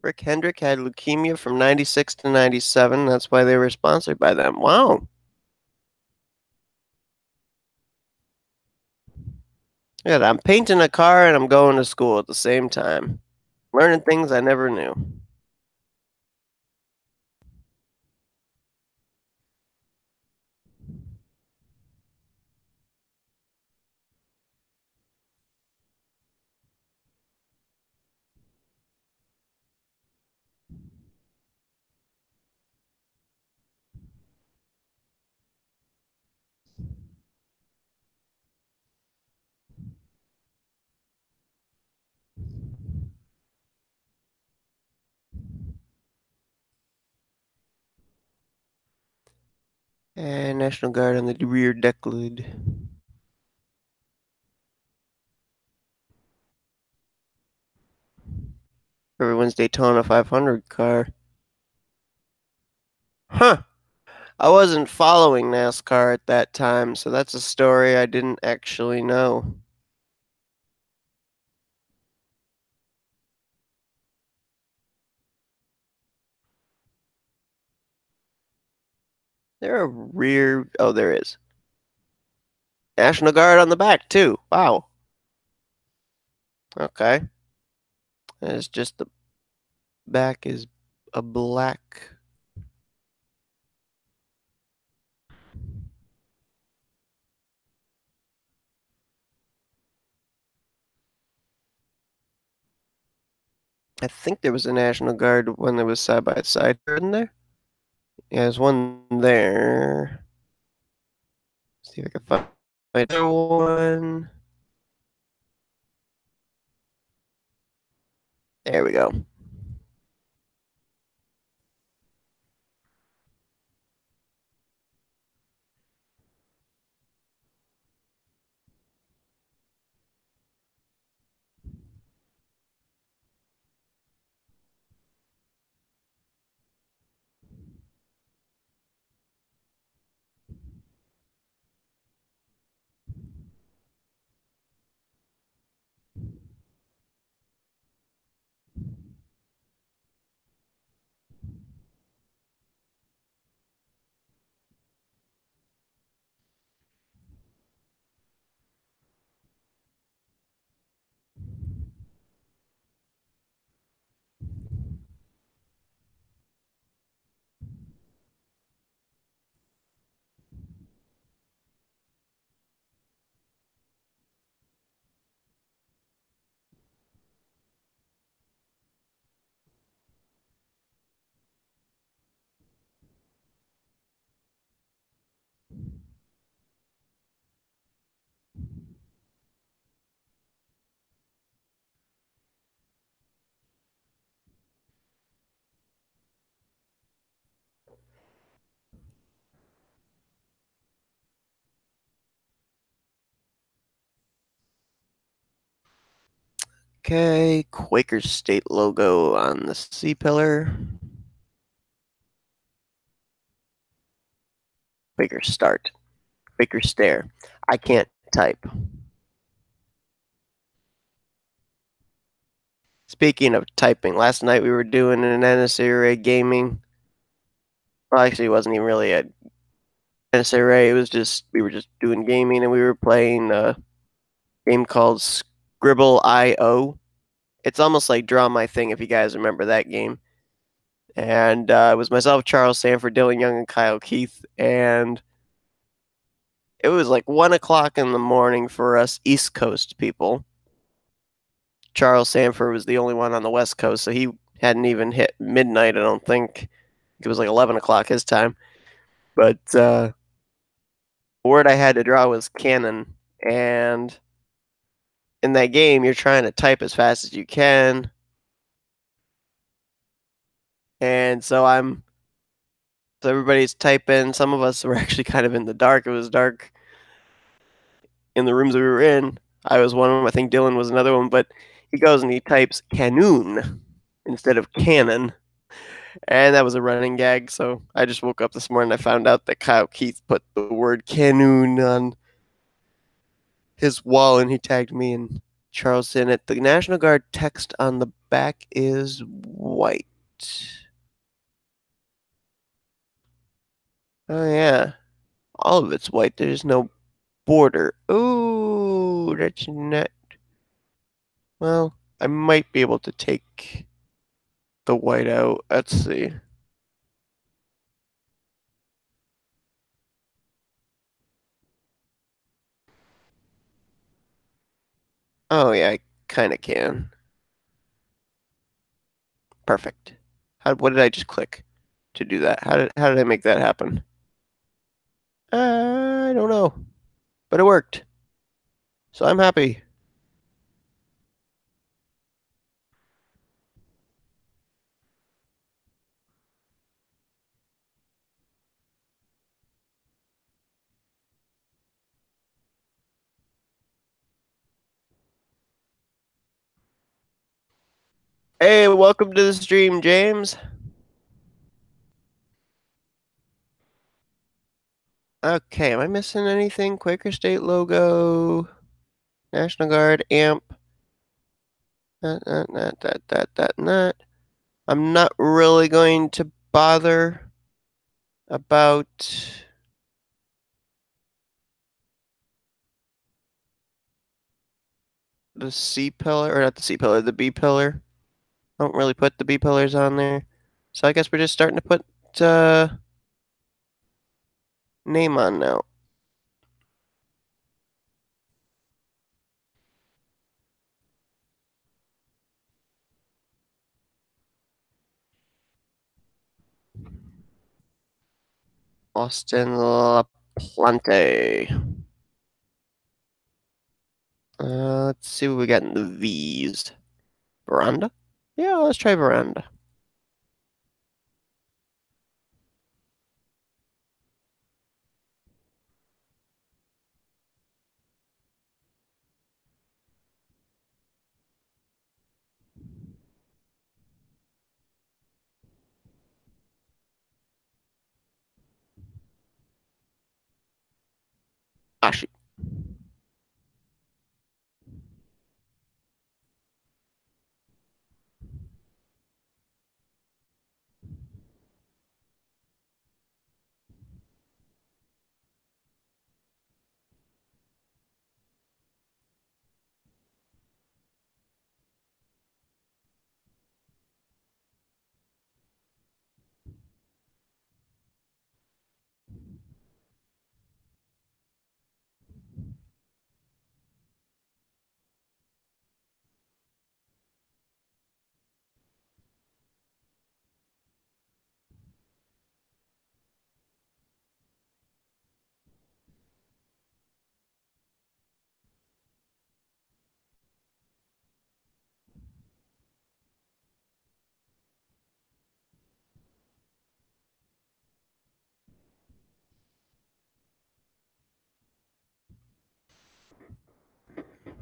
Rick Hendrick had leukemia from 96 to 97. That's why they were sponsored by them. Wow. Yeah, I'm painting a car and I'm going to school at the same time. Learning things I never knew. And National Guard on the rear deck lid. Everyone's Daytona 500 car. Huh. I wasn't following NASCAR at that time, so that's a story I didn't actually know. There a rear. Oh, there is. National Guard on the back, too. Wow. Okay. It's just the back is a black. I think there was a National Guard one that was side by side, isn't there? Yeah, there's one there. See if I can find another one. There we go. Okay, Quaker State logo on the C pillar. Quaker start. Quaker stare. I can't type. Speaking of typing, last night we were doing an NNSCRA gaming. Well, actually, it wasn't even really a NNSCRA. It was just we were just doing gaming, and we were playing a game called Scribble.io. It's almost like Draw My Thing, if you guys remember that game. And it was myself, Charles Sanford, Dylan Young, and Kyle Keith. And it was like 1 o'clock in the morning for us East Coast people. Charles Sanford was the only one on the West Coast, so he hadn't even hit midnight, I don't think. It was like 11 o'clock his time. But the word I had to draw was cannon. And in that game, you're trying to type as fast as you can. And so everybody's typing. Some of us were actually kind of in the dark. It was dark in the rooms we were in. I was one of them. I think Dylan was another one. But he goes and he types canoon instead of cannon. And that was a running gag. So I just woke up this morning. I found out that Kyle Keith put the word canoon on his wall and he tagged me and Charles in it. The National Guard text on the back is white. Oh, yeah. All of it's white. There's no border. Ooh, that's not. Well, I might be able to take the white out. Let's see. Oh, yeah, I kind of can. Perfect. What did I just click to do that? How did I make that happen? I don't know, but it worked. So I'm happy. Hey, welcome to the stream, James. Okay, am I missing anything? Quaker State logo, National Guard, amp, that. I'm not really going to bother about the C pillar, or not the C pillar, the B pillar. I don't really put the B pillars on there. So I guess we're just starting to put uh, name on now. Austin LaPlante. Let's see what we got in the V's. Veranda? Yeah, let's try veranda. Ah, shoot.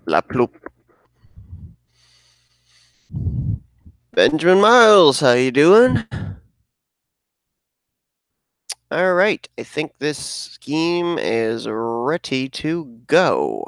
La Ploop. Benjamin Miles, how you doing? All right, I think this scheme is ready to go.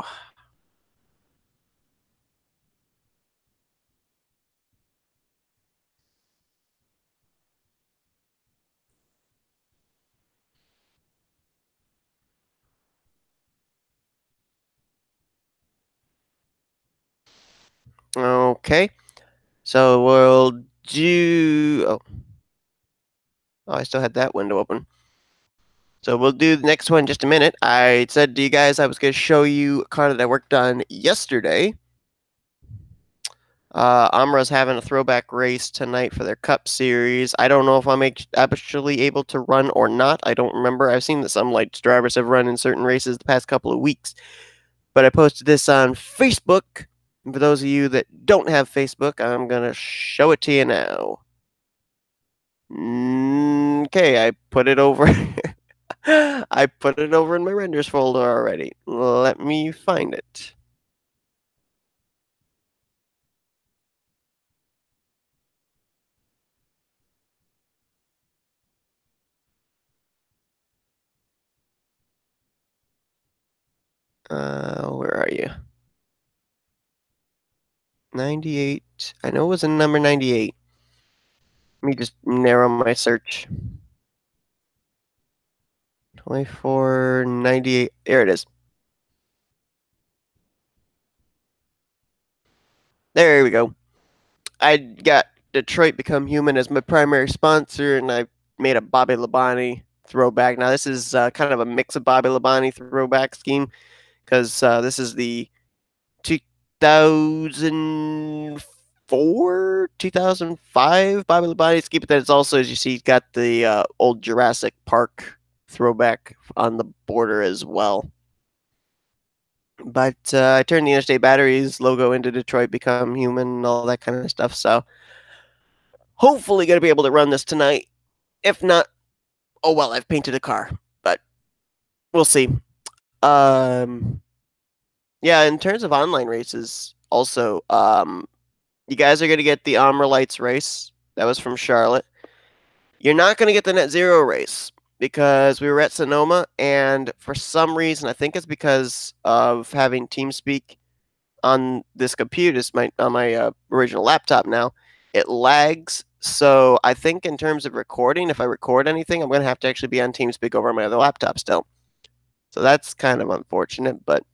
Okay, so we'll do. Oh, I still had that window open. So we'll do the next one in just a minute. I said to you guys I was going to show you a car that I worked on yesterday. Amra's having a throwback race tonight for their Cup Series. I don't know if I'm actually able to run or not. I don't remember. I've seen that some lights drivers have run in certain races the past couple of weeks. But I posted this on Facebook. And for those of you that don't have Facebook, I'm going to show it to you now. Okay, I put it over. I put it over in my renders folder already. Let me find it. Where are you? 98. I know it was in number 98. Let me just narrow my search. 2498. There it is. There we go. I got Detroit Become Human as my primary sponsor, and I made a Bobby Labonte throwback. Now, this is kind of a mix of Bobby Labonte throwback scheme because this is the 2004, 2005 Bobby Labonte scheme, but then it's also, as you see, got the old Jurassic Park throwback on the border as well. But I turned the Interstate Batteries logo into Detroit Become Human and all that kind of stuff. So hopefully going to be able to run this tonight. If not, oh well, I've painted a car, but we'll see. Um, yeah, in terms of online races, also, you guys are going to get the Armor Lights race. That was from Charlotte. You're not going to get the Net Zero race because we were at Sonoma, and for some reason, I think it's because of having TeamSpeak on this computer, on my original laptop now, it lags. So I think in terms of recording, if I record anything, I'm going to have to actually be on TeamSpeak over on my other laptop still. So that's kind of unfortunate, but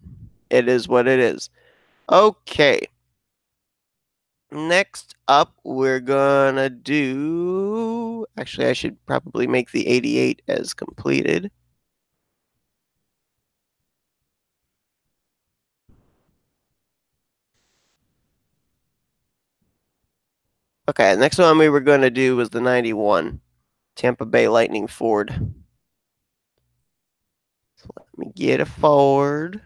it is what it is. Okay. Next up, we're going to do. Actually, I should probably make the 88 as completed. Okay, the next one we were going to do was the 91 Tampa Bay Lightning Ford. So let me get a Ford.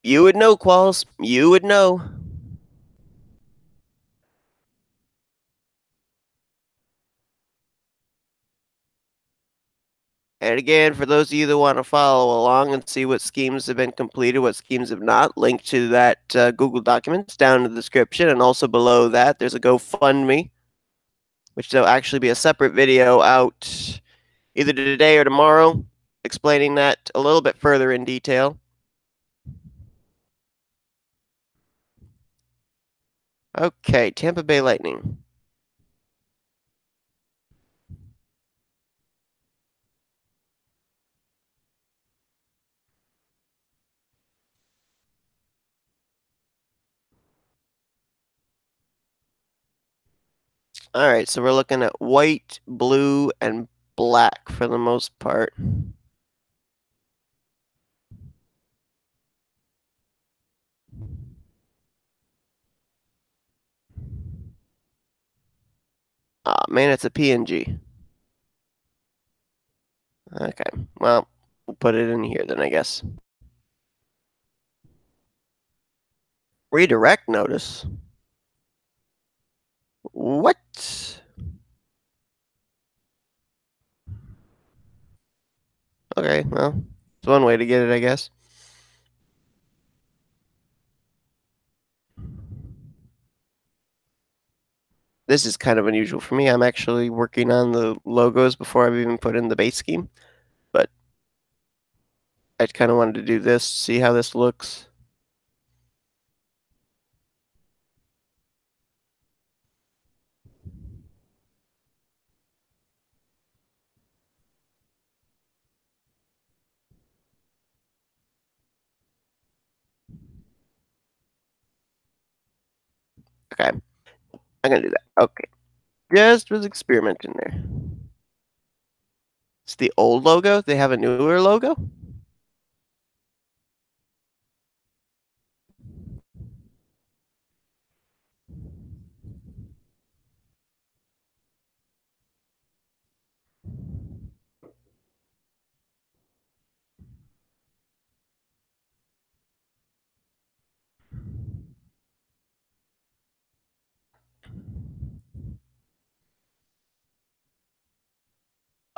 You would know, Qualls. You would know. And again, for those of you that want to follow along and see what schemes have been completed, what schemes have not, link to that Google Documents down in the description. And also below that, there's a GoFundMe, which there'll actually be a separate video out either today or tomorrow explaining that a little bit further in detail. Okay, Tampa Bay Lightning. All right, so we're looking at white, blue, and black for the most part. Ah, man, it's a PNG. Okay, well, we'll put it in here then, I guess. Redirect notice? What? Okay, well, it's one way to get it, I guess. This is kind of unusual for me. I'm actually working on the logos before I've even put in the base scheme, but I kind of wanted to do this, see how this looks. Okay, I'm gonna do that. Okay, just was experimenting there. It's the old logo. They have a newer logo.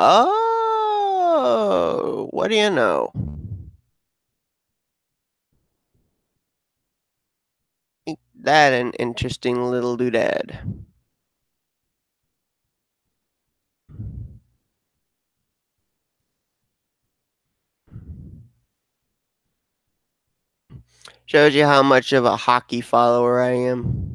Oh, what do you know? Ain't that an interesting little doodad? Shows you how much of a hockey follower I am.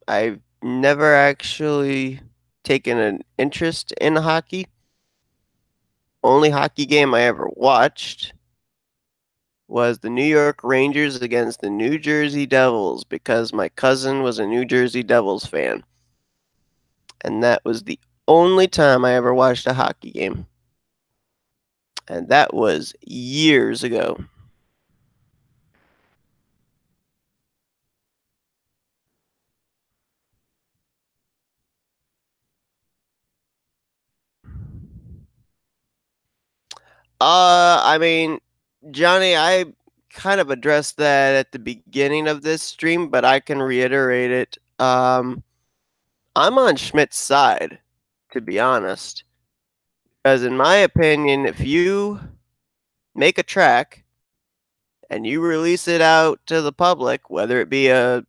I've never actually taken an interest in hockey. Only hockey game I ever watched was the New York Rangers against the New Jersey Devils because my cousin was a New Jersey Devils fan. And that was the only time I ever watched a hockey game. And that was years ago. I mean, Johnny, I kind of addressed that at the beginning of this stream, but I can reiterate it. I'm on Schmidt's side, to be honest. Because in my opinion, if you make a track and you release it out to the public, whether it be a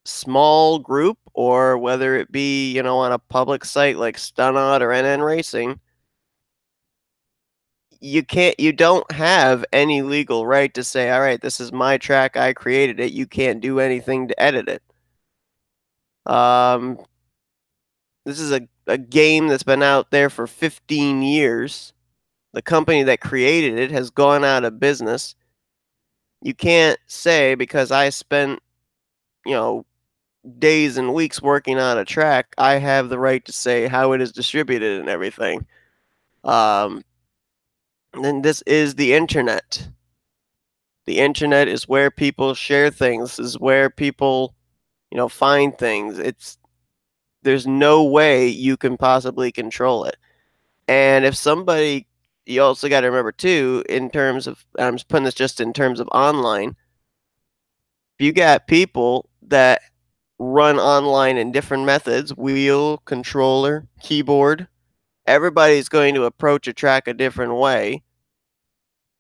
small group or whether it be, on a public site like Stunot or NN Racing, you don't have any legal right to say, all right, this is my track, I created it, you can't do anything to edit it. Um, this is a game that's been out there for 15 years. The company that created it has gone out of business. You can't say because I spent, you know, days and weeks working on a track, I have the right to say how it is distributed and everything. Um, and this is the internet. The internet is where people share things, is where people, find things. There's no way you can possibly control it. And if somebody, you also got to remember too, in terms of, I'm just putting this just in terms of online, if you got people that run online in different methods, wheel, controller, keyboard, everybody's going to approach a track a different way.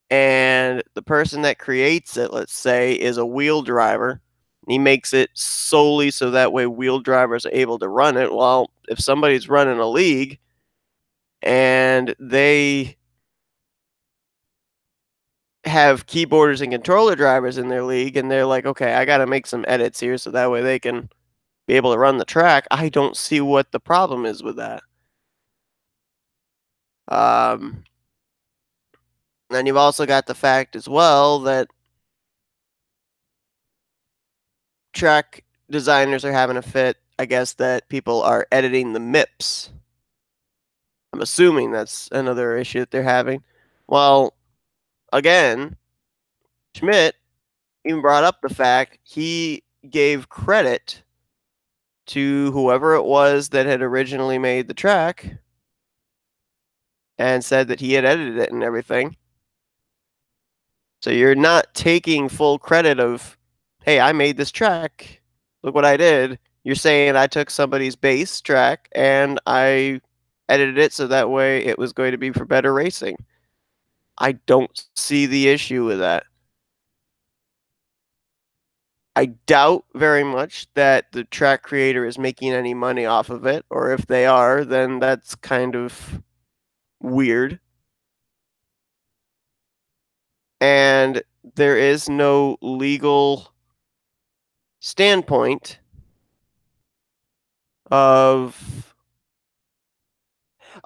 And the person that creates it, let's say, is a wheel driver. He makes it solely so that way wheel drivers are able to run it. Well, if somebody's running a league and they have keyboarders and controller drivers in their league and they're like, okay, I got to make some edits here so that way they can be able to run the track, I don't see what the problem is with that. Um, then you've also got the fact as well that track designers are having a fit. I guess that people are editing the MIPS. I'm assuming that's another issue that they're having. Well, again, Schmidt even brought up the fact he gave credit to whoever it was that had originally made the track and said that he had edited it and everything. So you're not taking full credit of, hey, I made this track. Look what I did. You're saying I took somebody's bass track and I edited it so that way it was going to be for better racing. I don't see the issue with that. I doubt very much that the track creator is making any money off of it, or if they are, then that's kind of weird. And there is no legal standpoint of,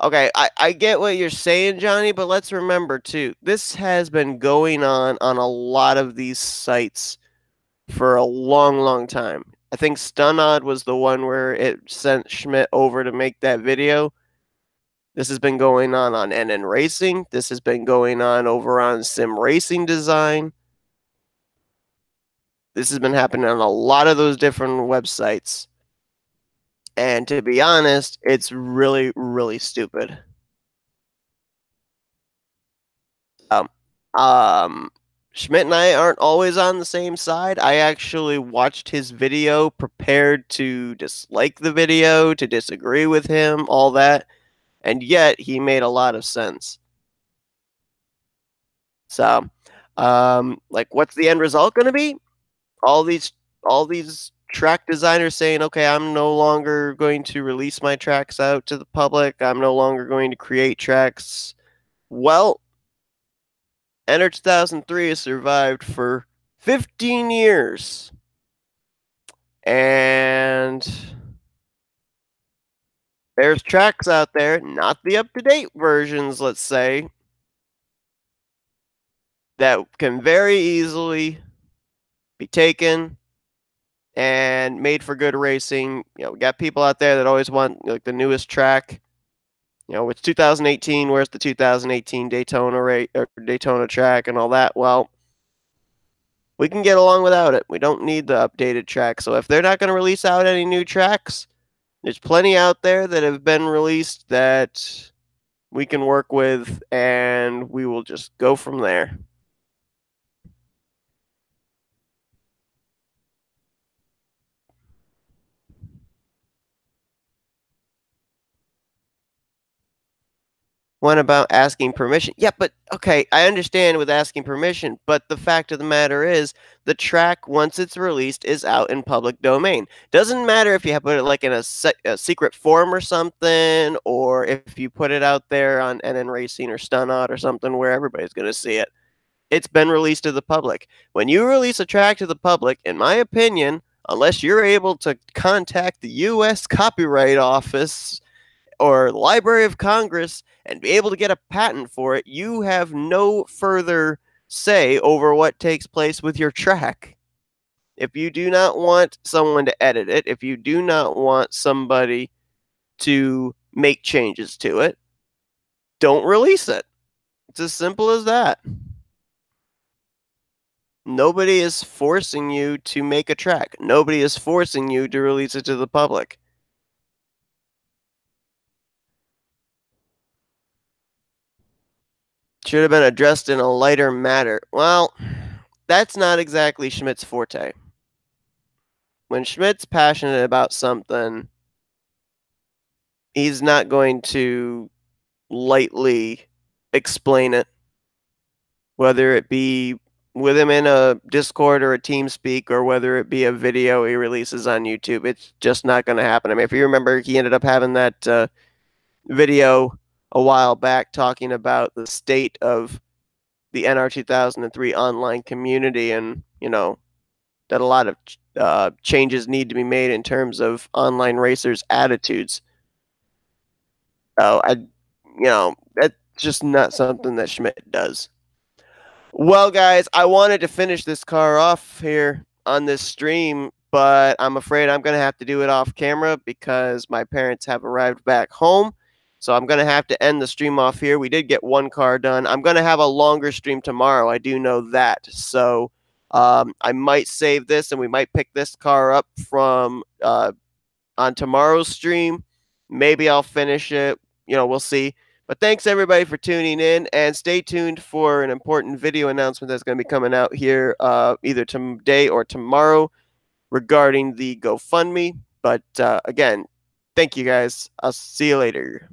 okay, I get what you're saying, Johnny, but let's remember too, this has been going on a lot of these sites for a long, long time. I think Stunod was the one where it sent Schmidt over to make that video. This has been going on NN Racing. This has been going on over on Sim Racing Design. This has been happening on a lot of those different websites. And to be honest, it's really, really stupid. Um, Schmidt and I aren't always on the same side. I actually watched his video, prepared to dislike the video, to disagree with him, all that, and yet he made a lot of sense. So, like, what's the end result going to be? All these track designers saying, okay, I'm no longer going to release my tracks out to the public. I'm no longer going to create tracks. Well, Enter 2003 has survived for 15 years. And there's tracks out there, not the up-to-date versions, let's say, that can very easily be taken and made for good racing. You know, we got people out there that always want like the newest track. You know, it's 2018. Where's the 2018 Daytona track and all that? Well, we can get along without it. We don't need the updated track. So if they're not going to release out any new tracks, there's plenty out there that have been released that we can work with, and we will just go from there. What about asking permission? Yeah, but okay, I understand with asking permission, but the fact of the matter is, the track, once it's released, is out in public domain. Doesn't matter if you put it like in a secret forum or something, or if you put it out there on NN Racing or Stunot or something where everybody's going to see it. It's been released to the public. When you release a track to the public, in my opinion, unless you're able to contact the U.S. Copyright Office or Library of Congress and be able to get a patent for it, you have no further say over what takes place with your track. If you do not want someone to edit it, if you do not want somebody to make changes to it, don't release it. It's as simple as that. Nobody is forcing you to make a track. Nobody is forcing you to release it to the public. Should have been addressed in a lighter matter. Well, that's not exactly Schmidt's forte. When Schmidt's passionate about something, he's not going to lightly explain it, whether it be with him in a Discord or a TeamSpeak, or whether it be a video he releases on YouTube. It's just not going to happen. I mean, if you remember, he ended up having that video a while back talking about the state of the NR 2003 online community, and you know that a lot of changes need to be made in terms of online racers' attitudes. So that's just not something that Schmidt does. Well, guys, I wanted to finish this car off here on this stream, but I'm afraid I'm going to have to do it off camera because my parents have arrived back home. So I'm going to have to end the stream off here. We did get one car done. I'm going to have a longer stream tomorrow. I do know that. So I might save this, and we might pick this car up from on tomorrow's stream. Maybe I'll finish it. You know, we'll see. But thanks everybody for tuning in, and stay tuned for an important video announcement that's going to be coming out here either today or tomorrow regarding the GoFundMe. But again, thank you guys. I'll see you later.